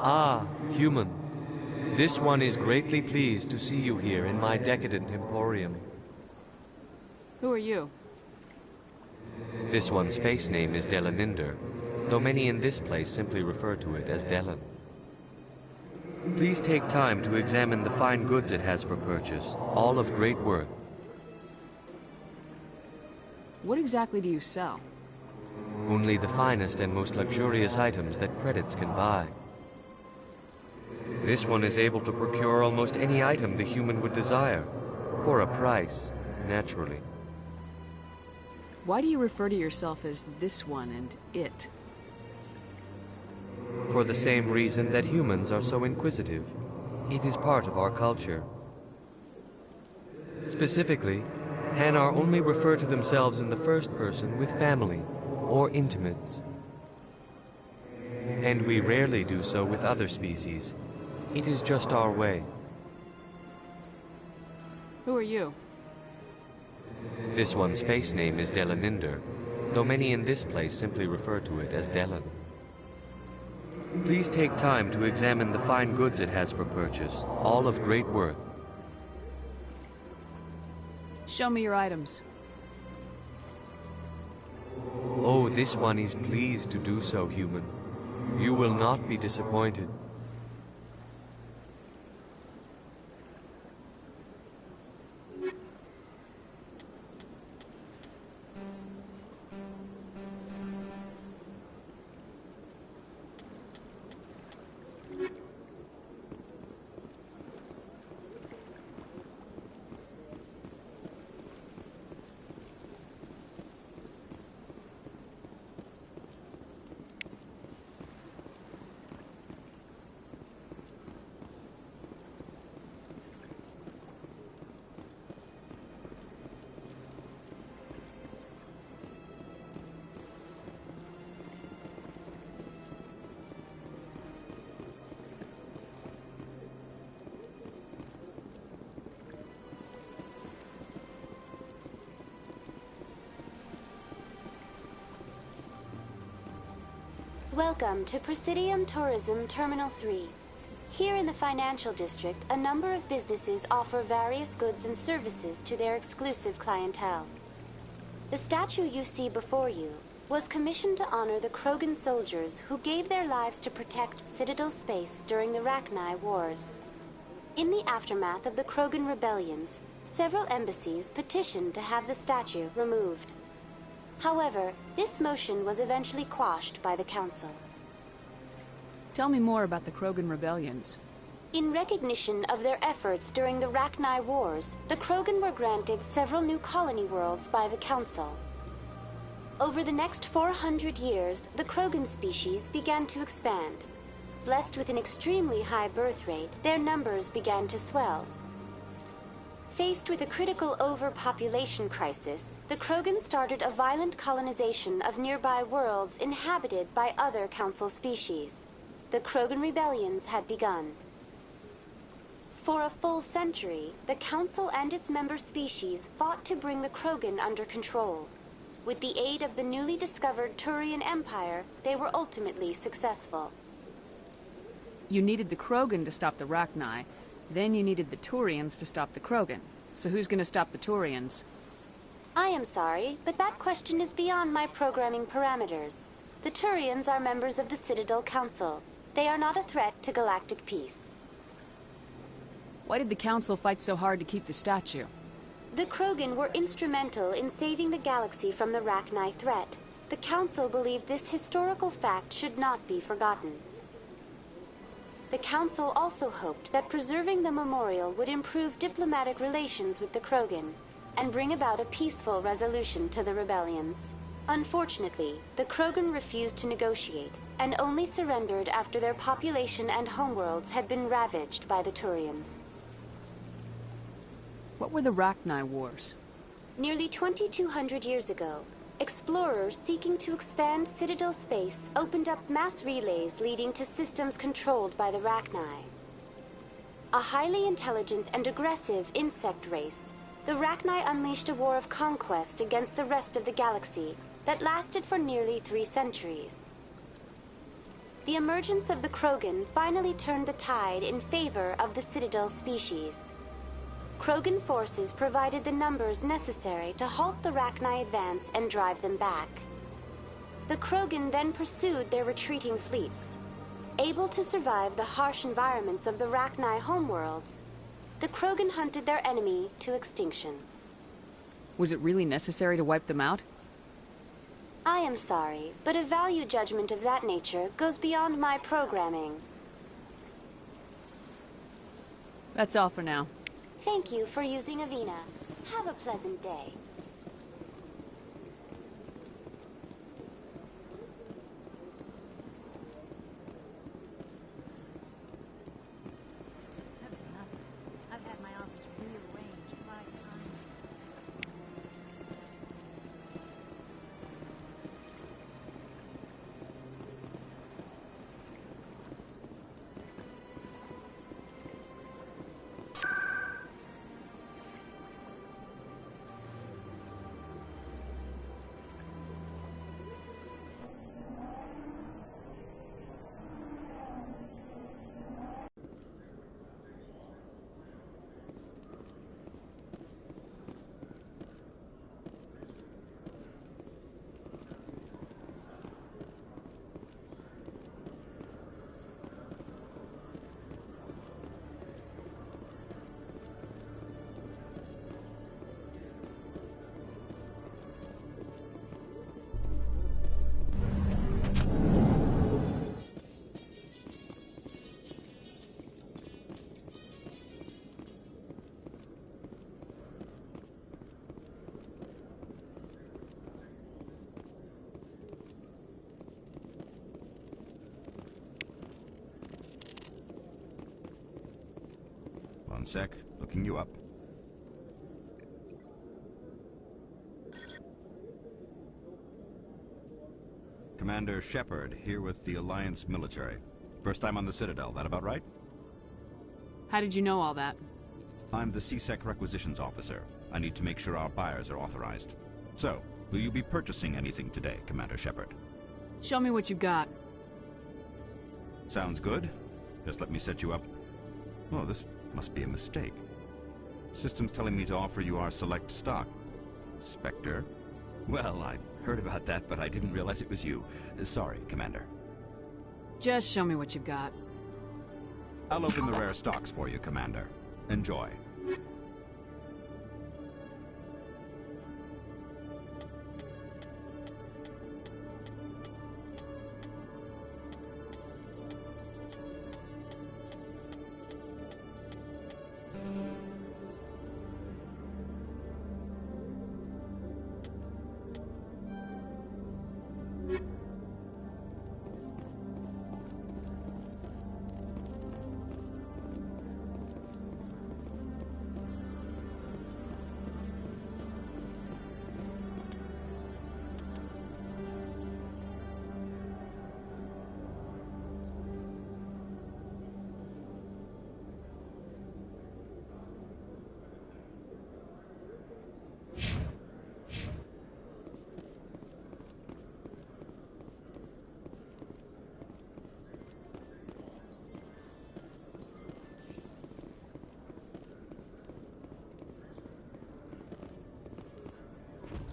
Speaker 19: Ah, human. This one is greatly pleased to see you here in my decadent emporium.
Speaker 2: Who are you?
Speaker 19: This one's face name is Delaninder, though many in this place simply refer to it as Delan. Please take time to examine the fine goods it has for purchase, all of great worth.
Speaker 2: What exactly do you sell?
Speaker 19: Only the finest and most luxurious items that credits can buy. This one is able to procure almost any item the human would desire, for a price, naturally.
Speaker 2: Why do you refer to yourself as this one and it?
Speaker 19: For the same reason that humans are so inquisitive. It is part of our culture. Specifically, Hanar only refer to themselves in the first person with family or intimates. And we rarely do so with other species. It is just our way.
Speaker 2: Who are you?
Speaker 19: This one's face name is Delaninder, though many in this place simply refer to it as Delan. Please take time to examine the fine goods it has for purchase, all of great worth.
Speaker 2: Show me your items.
Speaker 19: Oh, this one is pleased to do so, human. You will not be disappointed.
Speaker 20: Welcome to Presidium Tourism Terminal 3. Here in the financial district, a number of businesses offer various goods and services to their exclusive clientele. The statue you see before you was commissioned to honor the Krogan soldiers who gave their lives to protect Citadel space during the Rachni Wars. In the aftermath of the Krogan rebellions, several embassies petitioned to have the statue removed. However, this motion was eventually quashed by the Council.
Speaker 2: Tell me more about the Krogan rebellions.
Speaker 20: In recognition of their efforts during the Rachni Wars, the Krogan were granted several new colony worlds by the Council. Over the next 400 years, the Krogan species began to expand. Blessed with an extremely high birth rate, their numbers began to swell. Faced with a critical overpopulation crisis, the Krogan started a violent colonization of nearby worlds inhabited by other Council species. The Krogan rebellions had begun. For a full century, the Council and its member species fought to bring the Krogan under control. With the aid of the newly discovered Turian Empire, they were ultimately successful.
Speaker 2: You needed the Krogan to stop the Rachni. Then you needed the Turians to stop the Krogan. So who's gonna stop the Turians?
Speaker 20: I am sorry, but that question is beyond my programming parameters. The Turians are members of the Citadel Council. They are not a threat to galactic peace.
Speaker 2: Why did the Council fight so hard to keep the statue?
Speaker 20: The Krogan were instrumental in saving the galaxy from the Rachni threat. The Council believed this historical fact should not be forgotten. The Council also hoped that preserving the memorial would improve diplomatic relations with the Krogan and bring about a peaceful resolution to the rebellions. Unfortunately, the Krogan refused to negotiate and only surrendered after their population and homeworlds had been ravaged by the Turians.
Speaker 2: What were the Rachni Wars?
Speaker 20: Nearly 2,200 years ago, explorers seeking to expand Citadel space opened up mass relays leading to systems controlled by the Rachni. A highly intelligent and aggressive insect race, the Rachni unleashed a war of conquest against the rest of the galaxy that lasted for nearly 3 centuries. The emergence of the Krogan finally turned the tide in favor of the Citadel species. Krogan forces provided the numbers necessary to halt the Rachni advance and drive them back. The Krogan then pursued their retreating fleets. Able to survive the harsh environments of the Rachni homeworlds, the Krogan hunted their enemy to extinction.
Speaker 2: Was it really necessary to wipe them out?
Speaker 20: I am sorry, but a value judgment of that nature goes beyond my programming.
Speaker 2: That's all for now.
Speaker 20: Thank you for using Avina. Have a pleasant day.
Speaker 17: One sec, looking you up. Commander Shepard, here with the Alliance military. First time on the Citadel, that about right?
Speaker 2: How did you know all that?
Speaker 17: I'm the CSEC requisitions officer. I need to make sure our buyers are authorized. So, will you be purchasing anything today, Commander Shepard?
Speaker 2: Show me what you got.
Speaker 17: Sounds good. Just let me set you up. Oh, this must be a mistake. System's telling me to offer you our select stock. Spectre? Well, I heard about that, but I didn't realize it was you. Sorry, Commander.
Speaker 2: Just show me what you've got.
Speaker 17: I'll open the rare stocks for you, Commander. Enjoy.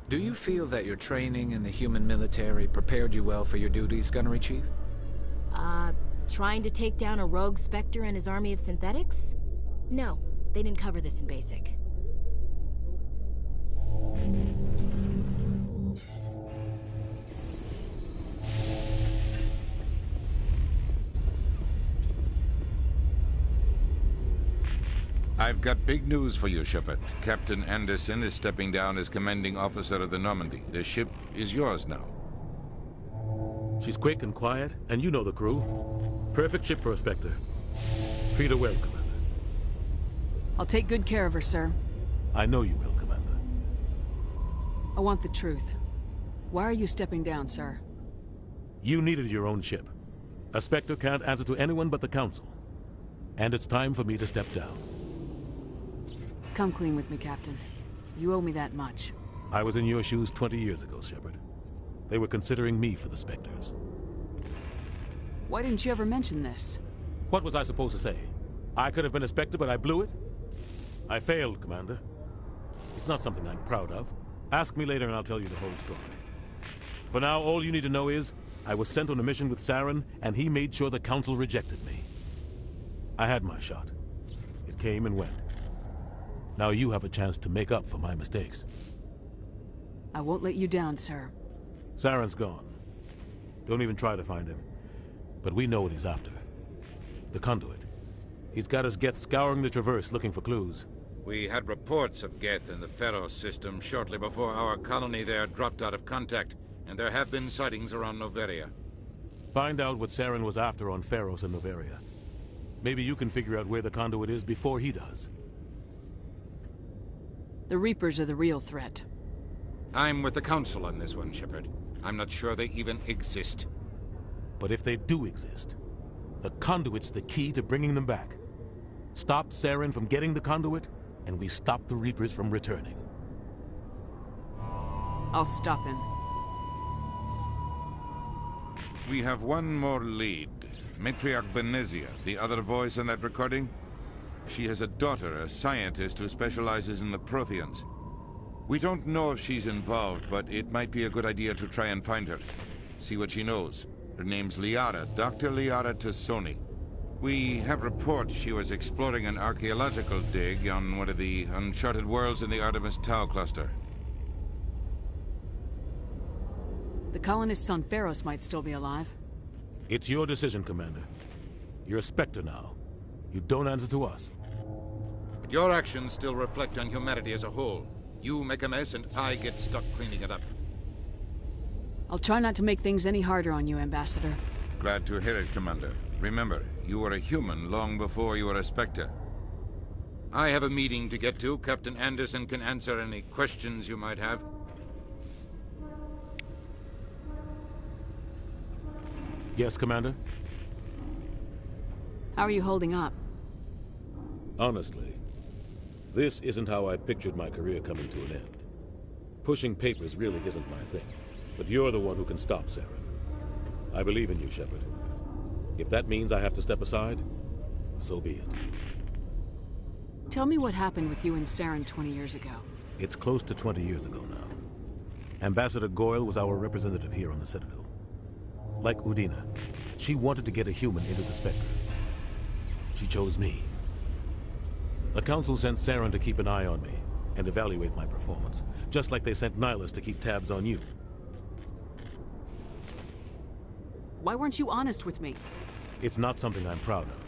Speaker 4: Do you feel that your training in the human military prepared you well for your duties, Gunnery Chief?
Speaker 3: Trying to take down a rogue Spectre and his army of synthetics? No, they didn't cover this in basic.
Speaker 7: I've got big news for you, Shepard. Captain Anderson is stepping down as commanding officer of the Normandy. The ship is yours now.
Speaker 9: She's quick and quiet, and you know the crew. Perfect ship for a Spectre. Treat her well, Commander.
Speaker 2: I'll take good care of her, sir.
Speaker 9: I know you will, Commander.
Speaker 2: I want the truth. Why are you stepping down, sir?
Speaker 9: You needed your own ship. A Spectre can't answer to anyone but the Council. And it's time for me to step down.
Speaker 2: Come clean with me, Captain. You owe me that much.
Speaker 9: I was in your shoes 20 years ago, Shepard. They were considering me for the Spectres.
Speaker 2: Why didn't you ever mention this?
Speaker 9: What was I supposed to say? I could have been a Spectre, but I blew it? I failed, Commander. It's not something I'm proud of. Ask me later and I'll tell you the whole story. For now, all you need to know is, I was sent on a mission with Saren, and he made sure the Council rejected me. I had my shot. It came and went. Now you have a chance to make up for my mistakes.
Speaker 2: I won't let you down, sir.
Speaker 9: Saren's gone. Don't even try to find him. But we know what he's after. The Conduit. He's got his Geth scouring the Traverse looking for clues.
Speaker 7: We had reports of Geth in the Pharos system shortly before our colony there dropped out of contact, and there have been sightings around Noveria.
Speaker 9: Find out what Saren was after on Pharos and Noveria. Maybe you can figure out where the Conduit is before he does.
Speaker 2: The Reapers are the real threat.
Speaker 7: I'm with the Council on this one, Shepard. I'm not sure they even exist.
Speaker 9: But if they do exist, the Conduit's the key to bringing them back. Stop Saren from getting the Conduit, and we stop the Reapers from returning.
Speaker 2: I'll stop him.
Speaker 7: We have one more lead. Matriarch Benezia, the other voice in that recording. She has a daughter, a scientist who specializes in the Protheans. We don't know if she's involved, but it might be a good idea to try and find her. See what she knows. Her name's Liara, Dr. Liara Tassoni. We have reports she was exploring an archaeological dig on one of the uncharted worlds in the Artemis Tau cluster.
Speaker 2: The colonists on Pharos might still be alive.
Speaker 9: It's your decision, Commander. You're a Spectre now. You don't answer to us.
Speaker 7: But your actions still reflect on humanity as a whole. You make a mess and I get stuck cleaning it up.
Speaker 2: I'll try not to make things any harder on you, Ambassador.
Speaker 7: Glad to hear it, Commander. Remember, you were a human long before you were a Spectre. I have a meeting to get to. Captain Anderson can answer any questions you might have.
Speaker 9: Yes, Commander?
Speaker 2: How are you holding up?
Speaker 9: Honestly, this isn't how I pictured my career coming to an end. Pushing papers really isn't my thing, but you're the one who can stop Saren. I believe in you, Shepard. If that means I have to step aside, so be it.
Speaker 2: Tell me what happened with you and Saren 20 years ago.
Speaker 8: It's close to 20 years ago now. Ambassador Goyle was our representative here on the Citadel. Like Udina, she wanted to get a human into the Spectres. She chose me.
Speaker 9: The Council sent Saren to keep an eye on me and evaluate my performance, just like they sent Nihilus to keep tabs on you.
Speaker 2: Why weren't you honest with me?
Speaker 9: It's not something I'm proud of.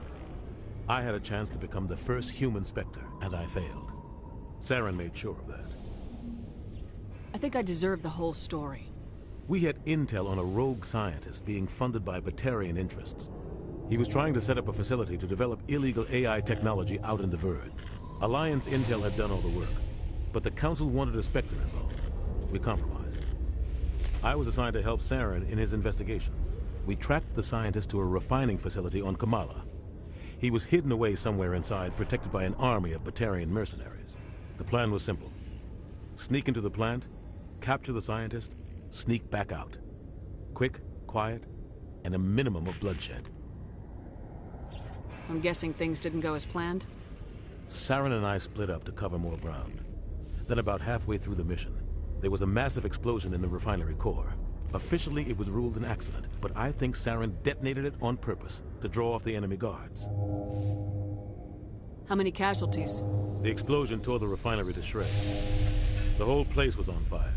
Speaker 9: I had a chance to become the first human Spectre, and I failed. Saren made sure of that.
Speaker 2: I think I deserve the whole story.
Speaker 9: We had intel on a rogue scientist being funded by Batarian interests. He was trying to set up a facility to develop illegal AI technology out in the Verge. Alliance intel had done all the work, but the Council wanted a Spectre involved. We compromised. I was assigned to help Saren in his investigation. We tracked the scientist to a refining facility on Kamala. He was hidden away somewhere inside, protected by an army of Batarian mercenaries. The plan was simple. Sneak into the plant, capture the scientist, sneak back out. Quick, quiet, and a minimum of bloodshed.
Speaker 2: I'm guessing things didn't go as planned?
Speaker 9: Saren and I split up to cover more ground. Then about halfway through the mission, there was a massive explosion in the refinery core. Officially, it was ruled an accident, but I think Saren detonated it on purpose to draw off the enemy guards.
Speaker 2: How many casualties?
Speaker 9: The explosion tore the refinery to shreds. The whole place was on fire.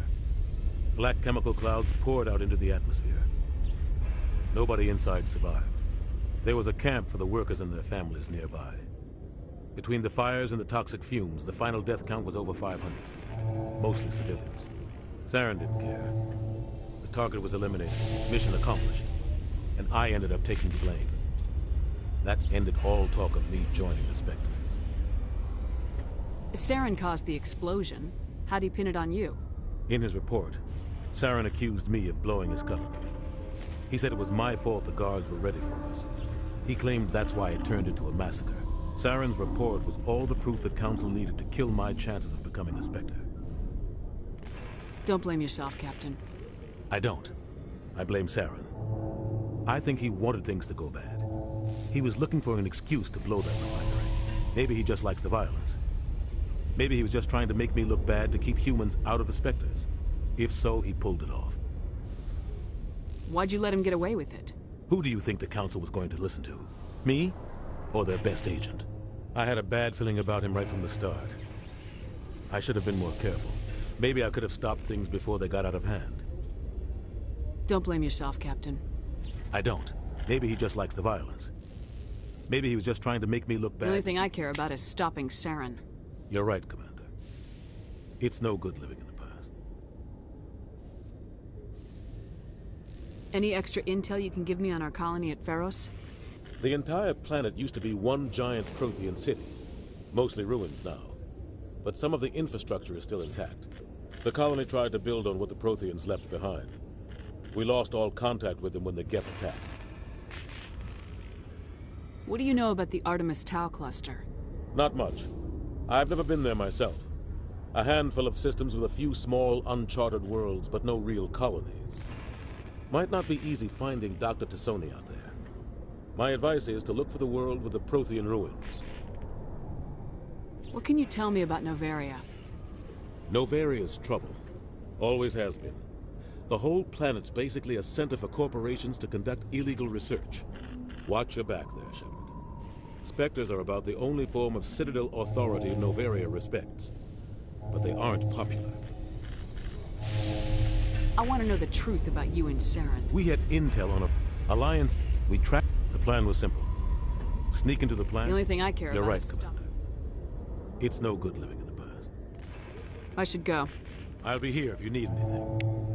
Speaker 9: Black chemical clouds poured out into the atmosphere. Nobody inside survived. There was a camp for the workers and their families nearby. Between the fires and the toxic fumes, the final death count was over 500. Mostly civilians. Saren didn't care. The target was eliminated, mission accomplished, and I ended up taking the blame. That ended all talk of me joining the Spectres.
Speaker 2: Saren caused the explosion. How'd he pin it on you?
Speaker 9: In his report, Saren accused me of blowing his cover. He said it was my fault the guards were ready for us. He claimed that's why it turned into a massacre. Saren's report was all the proof the Council needed to kill my chances of becoming a Spectre.
Speaker 2: Don't blame yourself, Captain.
Speaker 9: I don't. I blame Saren. I think he wanted things to go bad. He was looking for an excuse to blow that refinery. Maybe he just likes the violence. Maybe he was just trying to make me look bad to keep humans out of the Spectres. If so, he pulled it off.
Speaker 2: Why'd you let him get away with it?
Speaker 9: Who do you think the Council was going to listen to? Me? Or their best agent? I had a bad feeling about him right from the start. I should have been more careful. Maybe I could have stopped things before they got out of hand.
Speaker 2: Don't blame yourself, Captain.
Speaker 9: I don't. Maybe he just likes the violence. Maybe he was just trying to make me look bad.
Speaker 2: The only thing I care about is stopping Saren.
Speaker 9: You're right, Commander. It's no good living in the past.
Speaker 2: Any extra intel you can give me on our colony at Feros?
Speaker 9: The entire planet used to be one giant Prothean city. Mostly ruins now. But some of the infrastructure is still intact. The colony tried to build on what the Protheans left behind. We lost all contact with them when the Geth attacked.
Speaker 2: What do you know about the Artemis Tau cluster?
Speaker 9: Not much. I've never been there myself. A handful of systems with a few small, uncharted worlds, but no real colonies. Might not be easy finding Dr. T'Soni out there. My advice is to look for the world with the Prothean ruins.
Speaker 2: What can you tell me about Noveria?
Speaker 9: Novaria's trouble. Always has been. The whole planet's basically a center for corporations to conduct illegal research. Watch your back there, Shepard. Spectres are about the only form of Citadel authority Noveria respects. But they aren't popular.
Speaker 2: I want to know the truth about you and Saren.
Speaker 9: We had intel on a Alliance. We tracked. The plan was simple. Sneak into the plant.
Speaker 2: The only thing I care about
Speaker 9: You're right,
Speaker 2: is
Speaker 9: Commander. It's no good living in the past.
Speaker 2: I should go.
Speaker 9: I'll be here if you need anything.